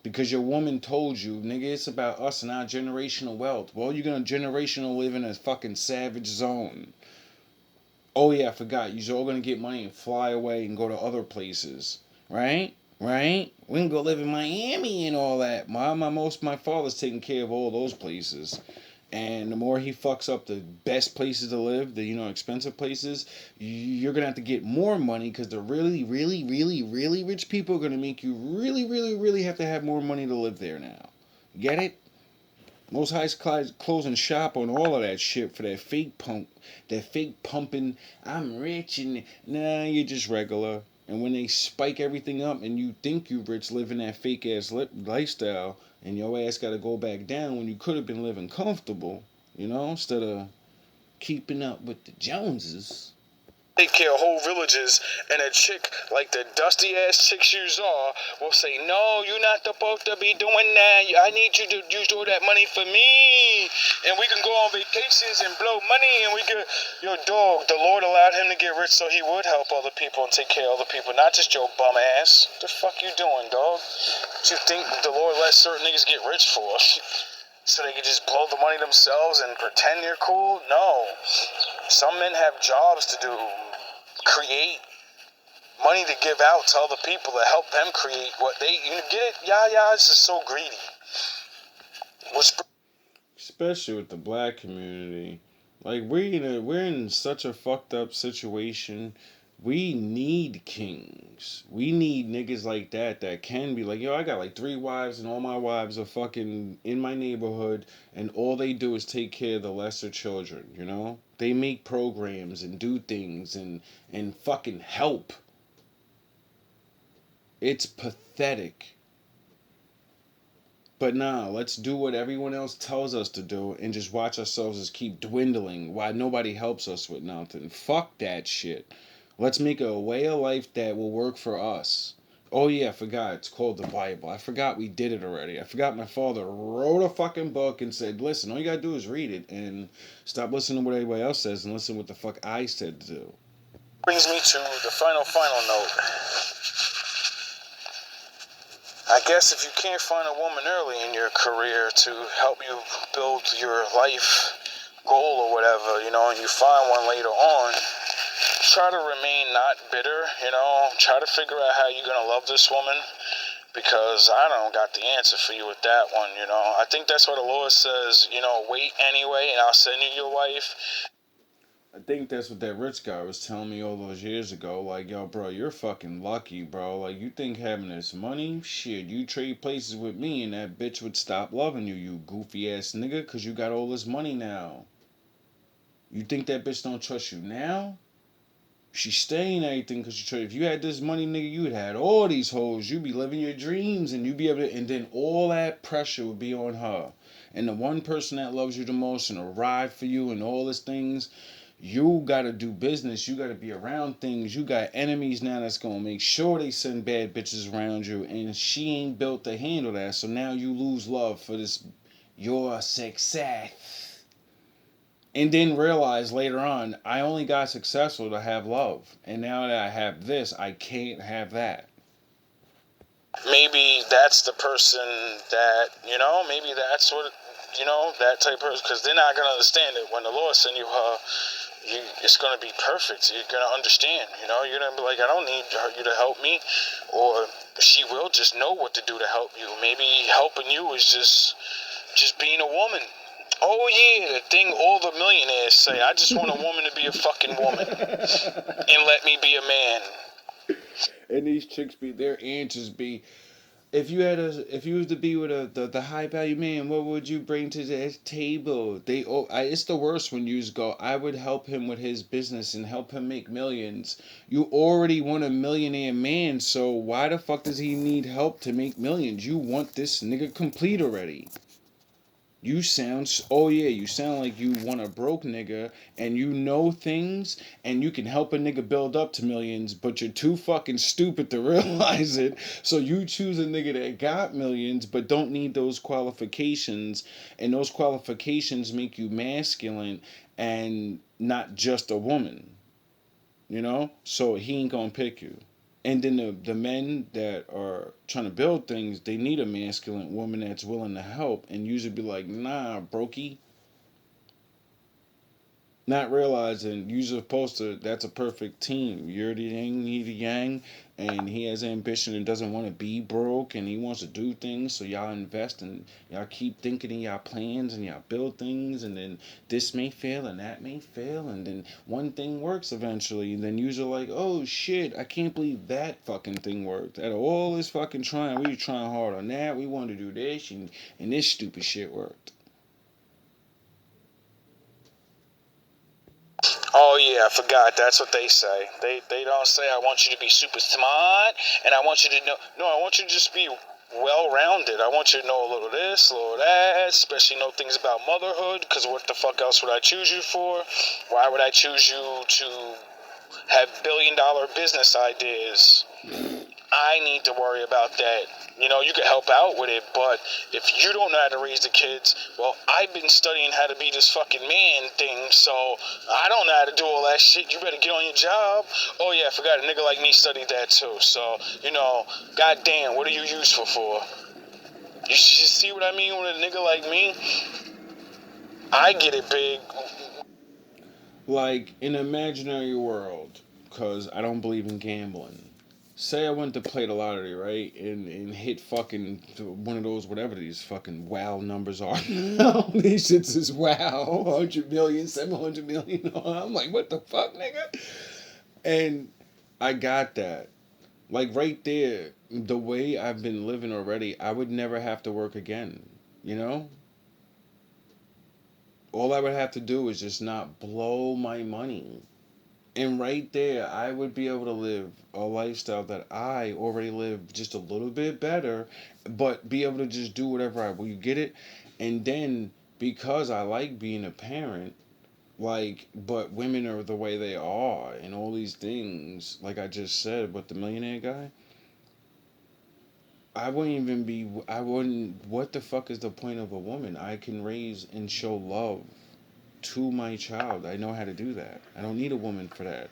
Speaker 3: Because your woman told you, nigga, it's about us and our generational wealth. Well, you're gonna generational live in a fucking savage zone. Oh yeah, I forgot. You're all gonna get money and fly away and go to other places. Right? Right? We can go live in Miami and all that. My father's taking care of all those places. And the more he fucks up the best places to live, the, you know, expensive places, you're going to have to get more money because the really, really, really, really rich people are going to make you really, really, really have to have more money to live there now. Get it? Most high closing shop on all of that shit for that fake pumping, I'm rich, and nah, you're just regular. And when they spike everything up and you think you rich living that fake ass lifestyle, and your ass got to go back down when you could have been living comfortable, you know, instead of keeping up with the Joneses.
Speaker 1: Take care of whole villages, and a chick like the dusty ass chicks you are will say, no, you're not supposed to be doing that. I need you to use all that money for me, and we can go on vacations and blow money, and we can... Your dog, the Lord allowed him to get rich so he would help other people and take care of other people, not just your bum ass. What the fuck you doing, dog? What you think the Lord let certain niggas get rich for? So they can just blow the money themselves and pretend you're cool? No. Some men have jobs to do. Create money to give out to other people to help them create what they... You get it? Yah is just so greedy.
Speaker 3: Especially with the black community. Like, we're in such a fucked up situation. We need kings. We need niggas like that can be like, yo, I got like 3 wives and all my wives are fucking in my neighborhood and all they do is take care of the lesser children, you know? They make programs and do things and fucking help. It's pathetic. But nah, let's do what everyone else tells us to do and just watch ourselves just keep dwindling while nobody helps us with nothing. Fuck that shit. Let's make a way of life that will work for us. Oh yeah, I forgot. It's called the Bible. I forgot we did it already. I forgot my father wrote a fucking book and said, listen, all you gotta do is read it and stop listening to what everybody else says and listen to what the fuck I said to do.
Speaker 1: Brings me to the final note. I guess if you can't find a woman early in your career to help you build your life goal or whatever, you know, and you find one later on, try to remain not bitter, you know, try to figure out how you're going to love this woman, because I don't got the answer for you with that one, you know. I think that's what the Lord says, you know, wait anyway, and I'll send you your wife.
Speaker 3: I think that's what that rich guy was telling me all those years ago. Like, yo, bro, you're fucking lucky, bro. Like, you think having this money? Shit, you trade places with me and that bitch would stop loving you, you goofy ass nigga, because you got all this money now. You think that bitch don't trust you now? She's staying everything because you trade. If you had this money, nigga, you would have had all these hoes. You'd be living your dreams and you'd be able to, and then all that pressure would be on her. And the one person that loves you the most and will ride for you and all these things, you gotta do business. You gotta be around things. You got enemies now that's gonna make sure they send bad bitches around you, and she ain't built to handle that. So now you lose love for this, your success. and then realize later on I only got successful to have love, and now that I have this, I can't have that.
Speaker 1: Maybe that's the person that, maybe that's what, that type of person, because they're not going to understand it. When the Lord send you her, it's going to be perfect. You're going to understand, you're going to be like, I don't need you to help me, or she will just know what to do to help you. Maybe helping you is just being a woman. Oh yeah, the thing all the millionaires say, I just want a woman to be a fucking woman and let me be a man.
Speaker 3: And these chicks be, their answers be, if you was to be with the high value man, what would you bring to the table? It's the worst when you just go, I would help him with his business and help him make millions. You already want a millionaire man, so why the fuck does he need help to make millions? You want this nigga complete already. You sound like you want a broke nigga, and you know things, and you can help a nigga build up to millions, but you're too fucking stupid to realize it. So you choose a nigga that got millions, but don't need those qualifications, and those qualifications make you masculine and not just a woman. So he ain't gonna pick you. And then the men that are trying to build things, they need a masculine woman that's willing to help, and usually be like, nah, brokey. Not realizing you're supposed to, that's a perfect team. You're the yin, he the yang, and he has ambition and doesn't want to be broke, and he wants to do things, so y'all invest and y'all keep thinking in y'all plans and y'all build things, and then this may fail and that may fail, and then one thing works eventually, and then you're like, oh shit, I can't believe that fucking thing worked. Out of all this fucking trying, we were trying hard on that, we wanted to do this, and this stupid shit worked.
Speaker 1: Oh yeah, I forgot. That's what they say. They don't say I want you to be super smart and I want you to know. No, I want you to just be well-rounded. I want you to know a little this, a little that, especially know things about motherhood. Because what the fuck else would I choose you for? Why would I choose you to have billion-dollar business ideas? I need to worry about that. You can help out with it, but if you don't know how to raise the kids, well, I've been studying how to be this fucking man thing, so I don't know how to do all that shit. You better get on your job. Oh yeah, I forgot, a nigga like me studied that too, so, goddamn, what are you useful for? You see what I mean with a nigga like me? I get it big.
Speaker 3: Like, in an imaginary world, because I don't believe in gambling. Say I went to play the lottery, right? And hit fucking one of those, whatever these fucking wow numbers are. These shits is wow. 100 million, 700 million. I'm like, what the fuck, nigga? And I got that. Like, right there, the way I've been living already, I would never have to work again. You know? All I would have to do is just not blow my money. And right there, I would be able to live a lifestyle that I already live just a little bit better, but be able to just do whatever I will. You get it? And then, because I like being a parent, like, but women are the way they are, and all these things, like I just said with the millionaire guy, I wouldn't, what the fuck is the point of a woman? I can raise and show love to my child. I know how to do that. I don't need a woman for that.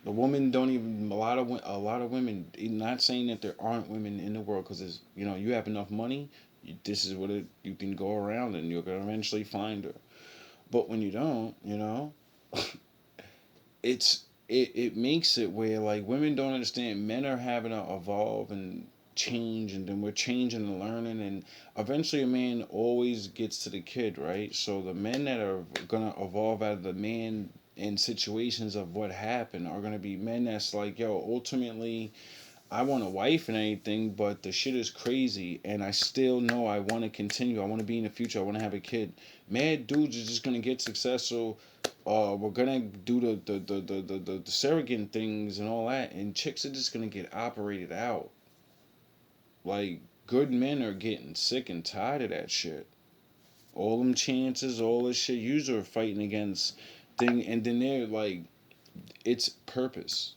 Speaker 3: The woman don't even, a lot of women. Not saying that there aren't women in the world, because it's, you have enough money. This is what you can go around and you're gonna eventually find her. But when you don't, it makes it where, like, women don't understand. Men are having to evolve and change, and then we're changing and learning, and eventually a man always gets to the kid, right? So the men that are gonna evolve out of the man in situations of what happened are gonna be men that's like, yo, ultimately I want a wife and anything, but the shit is crazy, and I still know I want to continue. I want to be in the future. I want to have a kid. Mad dudes are just gonna get successful. We're gonna do the surrogate things and all that, and chicks are just gonna get operated out. Like, good men are getting sick and tired of that shit. All them chances, all this shit, you are fighting against thing, and then they're like, it's purpose.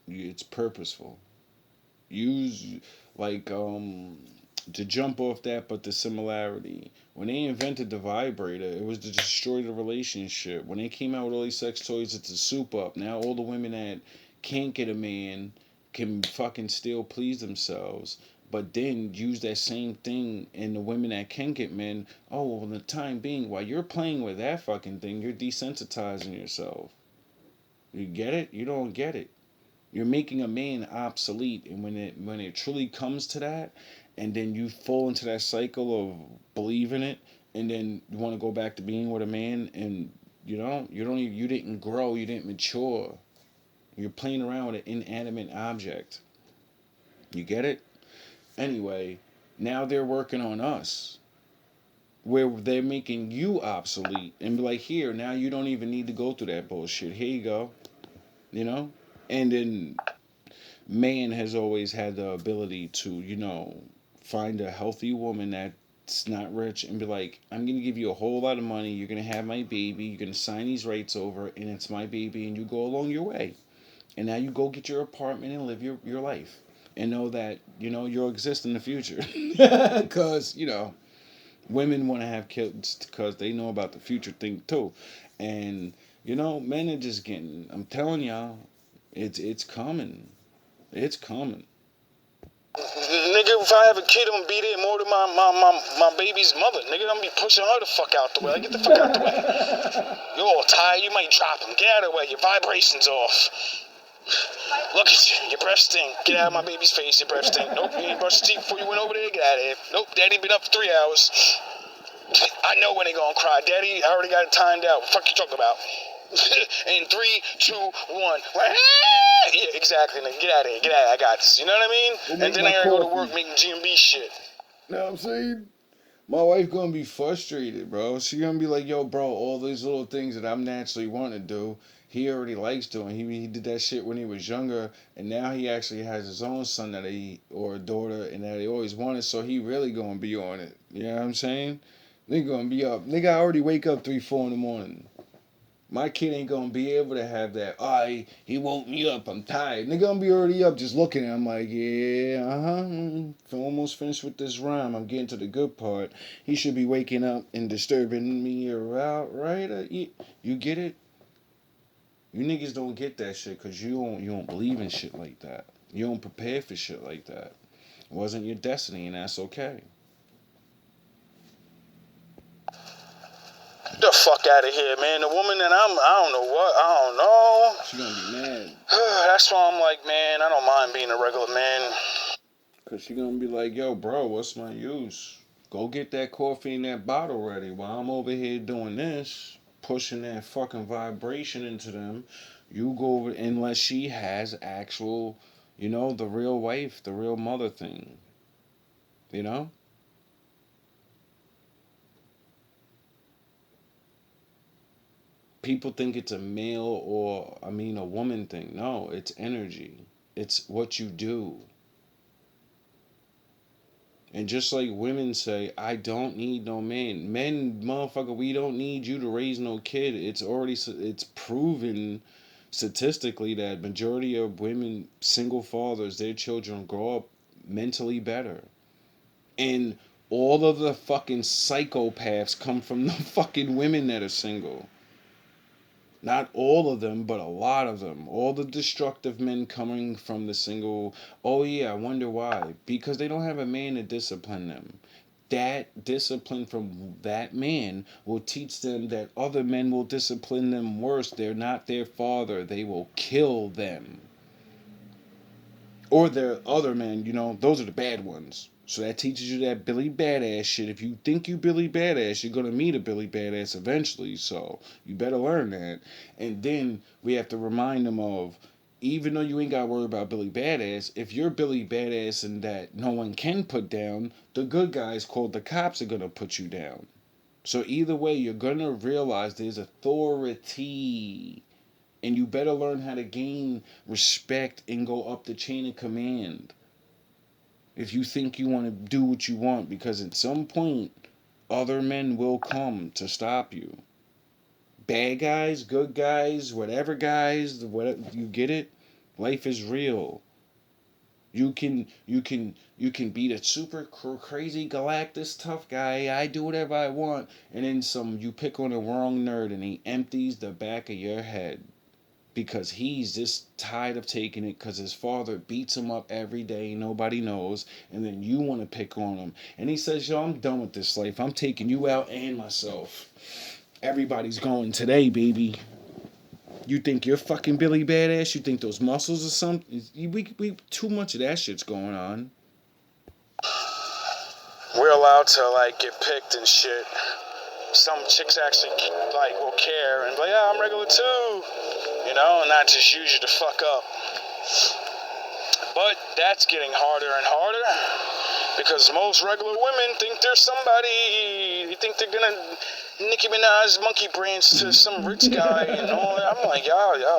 Speaker 3: It's purposeful. Use, like, To jump off that, but the similarity. When they invented the vibrator, it was to destroy the relationship. When they came out with all these sex toys, it's a soup up. Now all the women that can't get a man can fucking still please themselves. But then use that same thing in the women that can get men. Oh, well, in the time being, while you're playing with that fucking thing, you're desensitizing yourself. You get it? You don't get it. You're making a man obsolete, and when it truly comes to that, and then you fall into that cycle of believing it, and then you want to go back to being with a man, and you didn't grow, you didn't mature. You're playing around with an inanimate object. You get it? Anyway, now they're working on us, where they're making you obsolete, and be like, here, now you don't even need to go through that bullshit. Here you go. And then man has always had the ability to, find a healthy woman that's not rich and be like, I'm going to give you a whole lot of money. You're going to have my baby. You're going to sign these rights over, and it's my baby, and you go along your way. And now you go get your apartment and live your life. And know that, you'll exist in the future. Because, women want to have kids because they know about the future thing too. And, men are just I'm telling y'all, it's coming. It's coming.
Speaker 1: Nigga, if I have a kid, I'm gonna be there more than my baby's mother. Nigga, I'm gonna be pushing her the fuck out the way. Like, get the fuck out the way. You're all tired, you might drop him. Get out of the way, your vibration's off. Look at you, your breath stink. Get out of my baby's face, your breath stink. Nope, you didn't brush your teeth before you went over there. Get out of here. Nope, daddy been up for 3 hours. I know when they gonna cry. Daddy, I already got it timed out. What the fuck you talking about? In 3, 2, 1. Yeah, exactly. Nigga. Get out of here. Get out of here. I got this. You know what I mean? And then I gotta go to work making GMB shit.
Speaker 3: You know what I'm saying? My wife gonna be frustrated, bro. She gonna be like, yo, bro, all these little things that I'm naturally wanting to do, he already likes doing. He did that shit when he was younger, and now he actually has his own son or a daughter, and that he always wanted, so he really gonna be on it. You know what I'm saying? Nigga gonna be up. Nigga, I already wake up 3, 4 in the morning. My kid ain't gonna be able to have that. He woke me up. I'm tired. Nigga, gonna be already up just looking at him like, yeah, almost finished with this rhyme. I'm getting to the good part. He should be waking up and disturbing me around, right? You get it? You niggas don't get that shit because you don't believe in shit like that. You don't prepare for shit like that. It wasn't your destiny, and that's okay.
Speaker 1: Get the fuck out of here, man. The woman that I don't know.
Speaker 3: She gonna be mad.
Speaker 1: That's why I'm like, man, I don't mind being a regular man.
Speaker 3: Cause she gonna be like, yo, bro, what's my use? Go get that coffee in that bottle ready while I'm over here doing this, pushing that fucking vibration into them. You go over, unless she has actual, the real wife, the real mother thing. People think it's a male or, a woman thing. No, it's energy. It's what you do. And just like women say, I don't need no man. Men, motherfucker, we don't need you to raise no kid. It's proven statistically that majority of women, single fathers, their children grow up mentally better. And all of the fucking psychopaths come from the fucking women that are single. Not all of them, but a lot of them. All the destructive men coming from the single. Oh yeah, I wonder why. Because they don't have a man to discipline them. That discipline from that man will teach them that other men will discipline them worse. They're not their father. They will kill them. Or their other men, those are the bad ones. So that teaches you that Billy Badass shit. If you think you Billy Badass, you're going to meet a Billy Badass eventually. So you better learn that. And then we have to remind them of, even though you ain't got to worry about Billy Badass, if you're Billy Badass and that no one can put down, the good guys called the cops are going to put you down. So either way, you're going to realize there's authority. And you better learn how to gain respect and go up the chain of command. If you think you want to do what you want, because at some point, other men will come to stop you. Bad guys, good guys, whatever guys, you get it? Life is real. You can be the super crazy galactus tough guy. I do whatever I want, and then you pick on the wrong nerd, and he empties the back of your head because he's just tired of taking it because his father beats him up every day. Nobody knows, and then you want to pick on him, and he says, "Yo, I'm done with this life. I'm taking you out and myself. Everybody's going today, baby." You think you're fucking Billy Badass? You think those muscles or something? We too much of that shit's going on.
Speaker 1: We're allowed to like get picked and shit. Some chicks actually like will care and be like, yeah, I'm regular too, you know, and not just use you to fuck up. But that's getting harder and harder because most regular women think they're somebody. They think they're gonna Nicki Minaj monkey branch to some rich guy and all that. I'm like, y'all. Yeah,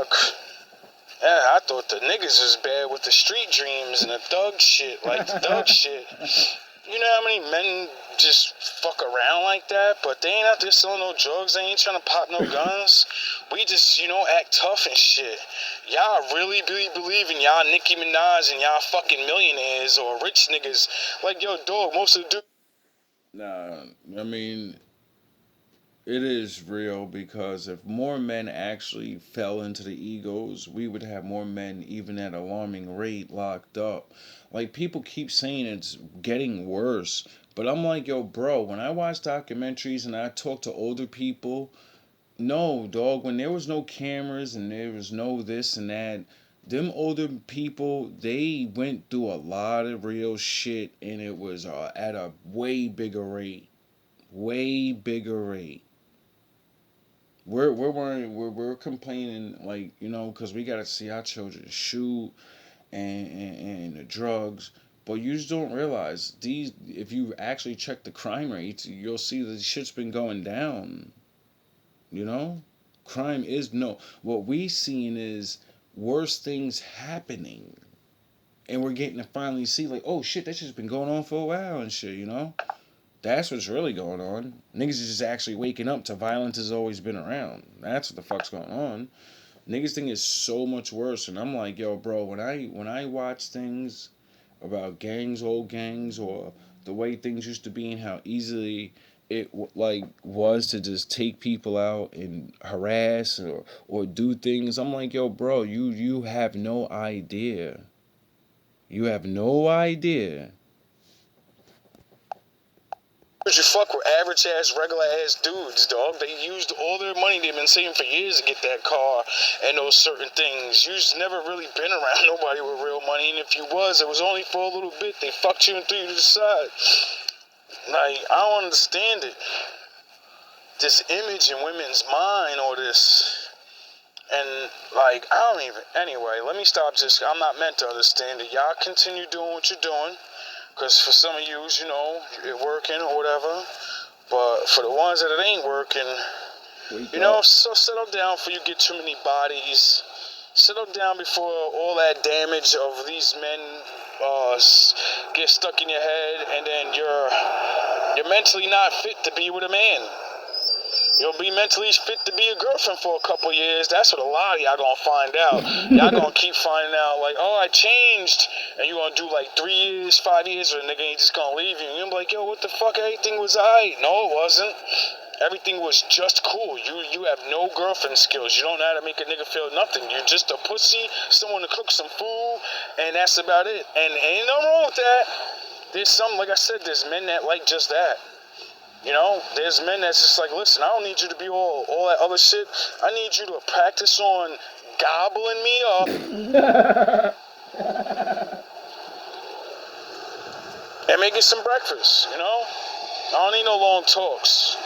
Speaker 1: I thought the niggas was bad with the street dreams and the thug shit, like the thug shit. You know how many men just fuck around like that, but they ain't out there selling no drugs, they ain't trying to pop no guns. We just, act tough and shit. Y'all really believe in y'all Nicki Minaj and y'all fucking millionaires or rich niggas. Like, yo, dog, most of the dudes.
Speaker 3: Nah, I mean, it is real because if more men actually fell into the egos, we would have more men, even at alarming rate, locked up. Like, people keep saying it's getting worse, but I'm like, yo, bro, when I watch documentaries and I talk to older people, no, dog, when there was no cameras and there was no this and that, them older people, they went through a lot of real shit, and it was at a way bigger rate. Way bigger rate. We're complaining, like, because we gotta see our children shoot and the drugs, but you just don't realize these. If you actually check the crime rates, you'll see that shit's been going down. Crime is no. What we seeing is worse things happening, and we're getting to finally see, like, oh shit, that shit's been going on for a while and shit. That's what's really going on. Niggas is just actually waking up to violence has always been around. That's what the fuck's going on. Niggas think it's so much worse, and I'm like, yo, bro, when I watch things about gangs, old gangs, or the way things used to be and how easily it was to just take people out and harass or do things, I'm like, yo, bro, you have no idea. You have no idea.
Speaker 1: You fuck with average ass, regular ass dudes, dog. They used all their money they've been saving for years to get that car and those certain things. You just never really been around nobody with real money, and if you was, it was only for a little bit. They fucked you and threw you to the side. Like, I don't understand it. This image in women's mind, or this, and like, I don't even. Anyway, let me stop. I'm not meant to understand it. Y'all continue doing what you're doing. Because for some of you, you're working or whatever. But for the ones that it ain't working, so settle down before you get too many bodies. Settle down before all that damage of these men get stuck in your head, and then you're mentally not fit to be with a man. You'll be mentally fit to be a girlfriend for a couple years. That's what a lot of y'all gonna find out. Y'all gonna keep finding out, like, oh, I changed. And you gonna do like 3 years, 5 years, or a nigga ain't just gonna leave you. And you'll be like, yo, what the fuck? Everything was alright. No, it wasn't. Everything was just cool. You have no girlfriend skills. You don't know how to make a nigga feel nothing. You're just a pussy, someone to cook some food, and that's about it. And ain't nothing wrong with that. Like I said, there's men that like just that. There's men that's just like, listen, I don't need you to be all that other shit. I need you to practice on gobbling me up and making some breakfast, I don't need no long talks.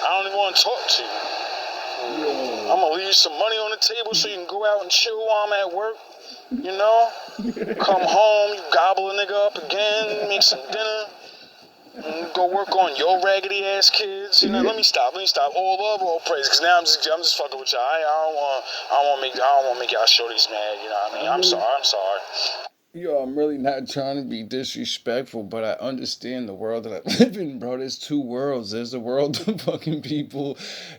Speaker 1: I don't even want to talk to you. I'm going to leave you some money on the table so you can go out and chill while I'm at work, Come home, you gobble a nigga up again, make some dinner. Go work on your raggedy ass kids. Let me stop. All love, all praise. Because now I'm just fucking with y'all. I don't want to make y'all shorties mad. You know what I mean? I'm sorry.
Speaker 3: Yo, I'm really not trying to be disrespectful, but I understand the world that I live in, bro. There's two worlds. There's the world of fucking people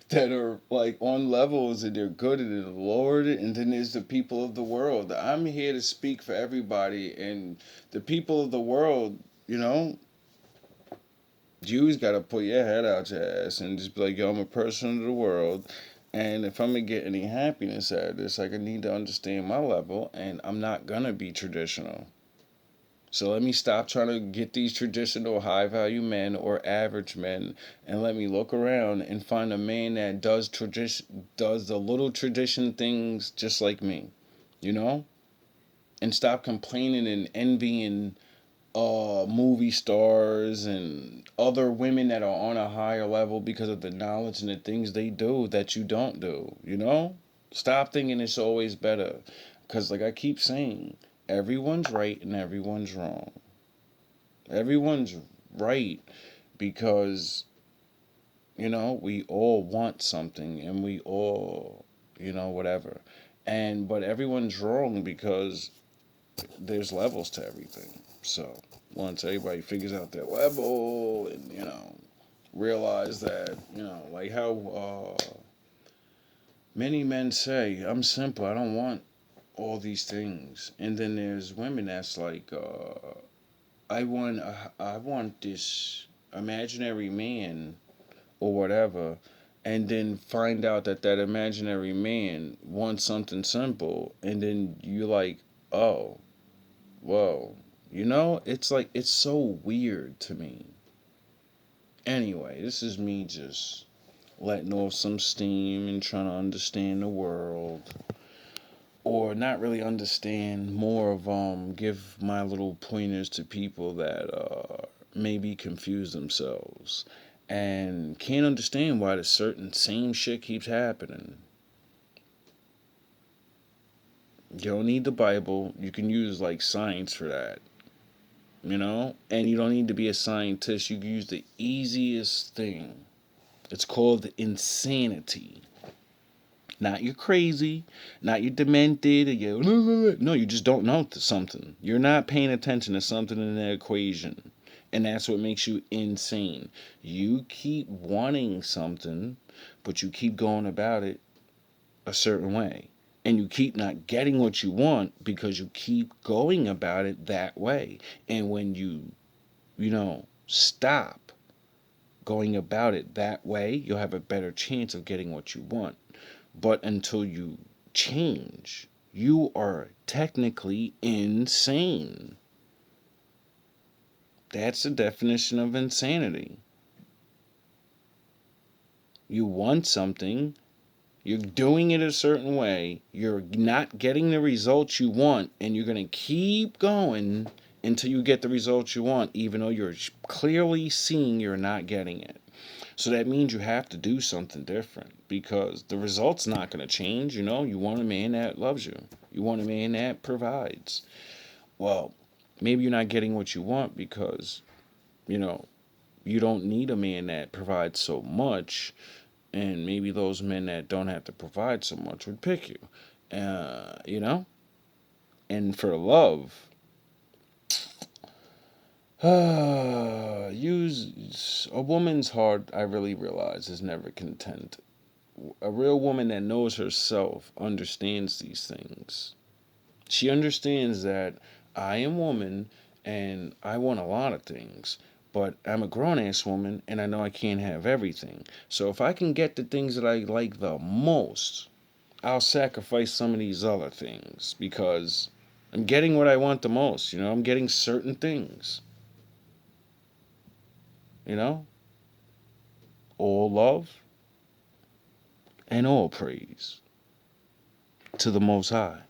Speaker 3: that are like on levels and they're good and they're Lord, and then there's the people of the world. I'm here to speak for everybody, and the people of the world, you know, you just gotta put your head out your ass and just be like, yo, I'm a person of the world. And if I'm gonna get any happiness out of this, like I need to understand my level, and I'm not gonna be traditional. So let me stop trying to get these traditional high value men or average men, and let me look around and find a man that does the little tradition things just like me, you know? And stop complaining and envying movie stars and other women that are on a higher level because of the knowledge and the things they do that you don't do, you know? Stop thinking it's always better. Because, like I keep saying, everyone's right and everyone's wrong. Everyone's right because, you know, we all want something and we all, you know, whatever. But everyone's wrong because there's levels to everything. So once everybody figures out their level and, you know, realize that, you know, like how many men say, I'm simple, I don't want all these things. And then there's women that's like, I want this imaginary man or whatever, and then find out that that imaginary man wants something simple, and then you're like, oh, whoa, you know, it's like it's so weird to me. Anyway, this is me just letting off some steam and trying to understand the world, or not really understand, more of give my little pointers to people that maybe confuse themselves and can't understand why the certain same shit keeps happening. You don't need the Bible. You can use like science for that, you know? And you don't need to be a scientist. You can use the easiest thing. It's called insanity. Not you're crazy, not you're demented, or you no, you just don't know something. You're not paying attention to something in the equation. And that's what makes you insane. You keep wanting something, but you keep going about it a certain way. And you keep not getting what you want because you keep going about it that way. And when you know, stop going about it that way, you'll have a better chance of getting what you want. But until you change, you are technically insane. That's the definition of insanity. You want something, you're doing it a certain way, you're not getting the results you want, and you're going to keep going until you get the results you want, even though you're clearly seeing you're not getting it. So that means you have to do something different because the result's not going to change. You know, you want a man that loves you, you want a man that provides. Well, maybe you're not getting what you want because, you know, you don't need a man that provides so much, and maybe those men that don't have to provide so much would pick you, you know? And for love, use a woman's heart, I really realize, is never content. A real woman that knows herself understands these things. She understands that I am woman and I want a lot of things, but I'm a grown ass woman and I know I can't have everything. So if I can get the things that I like the most, I'll sacrifice some of these other things because I'm getting what I want the most. You know, I'm getting certain things. You know, all love and all praise to the Most High.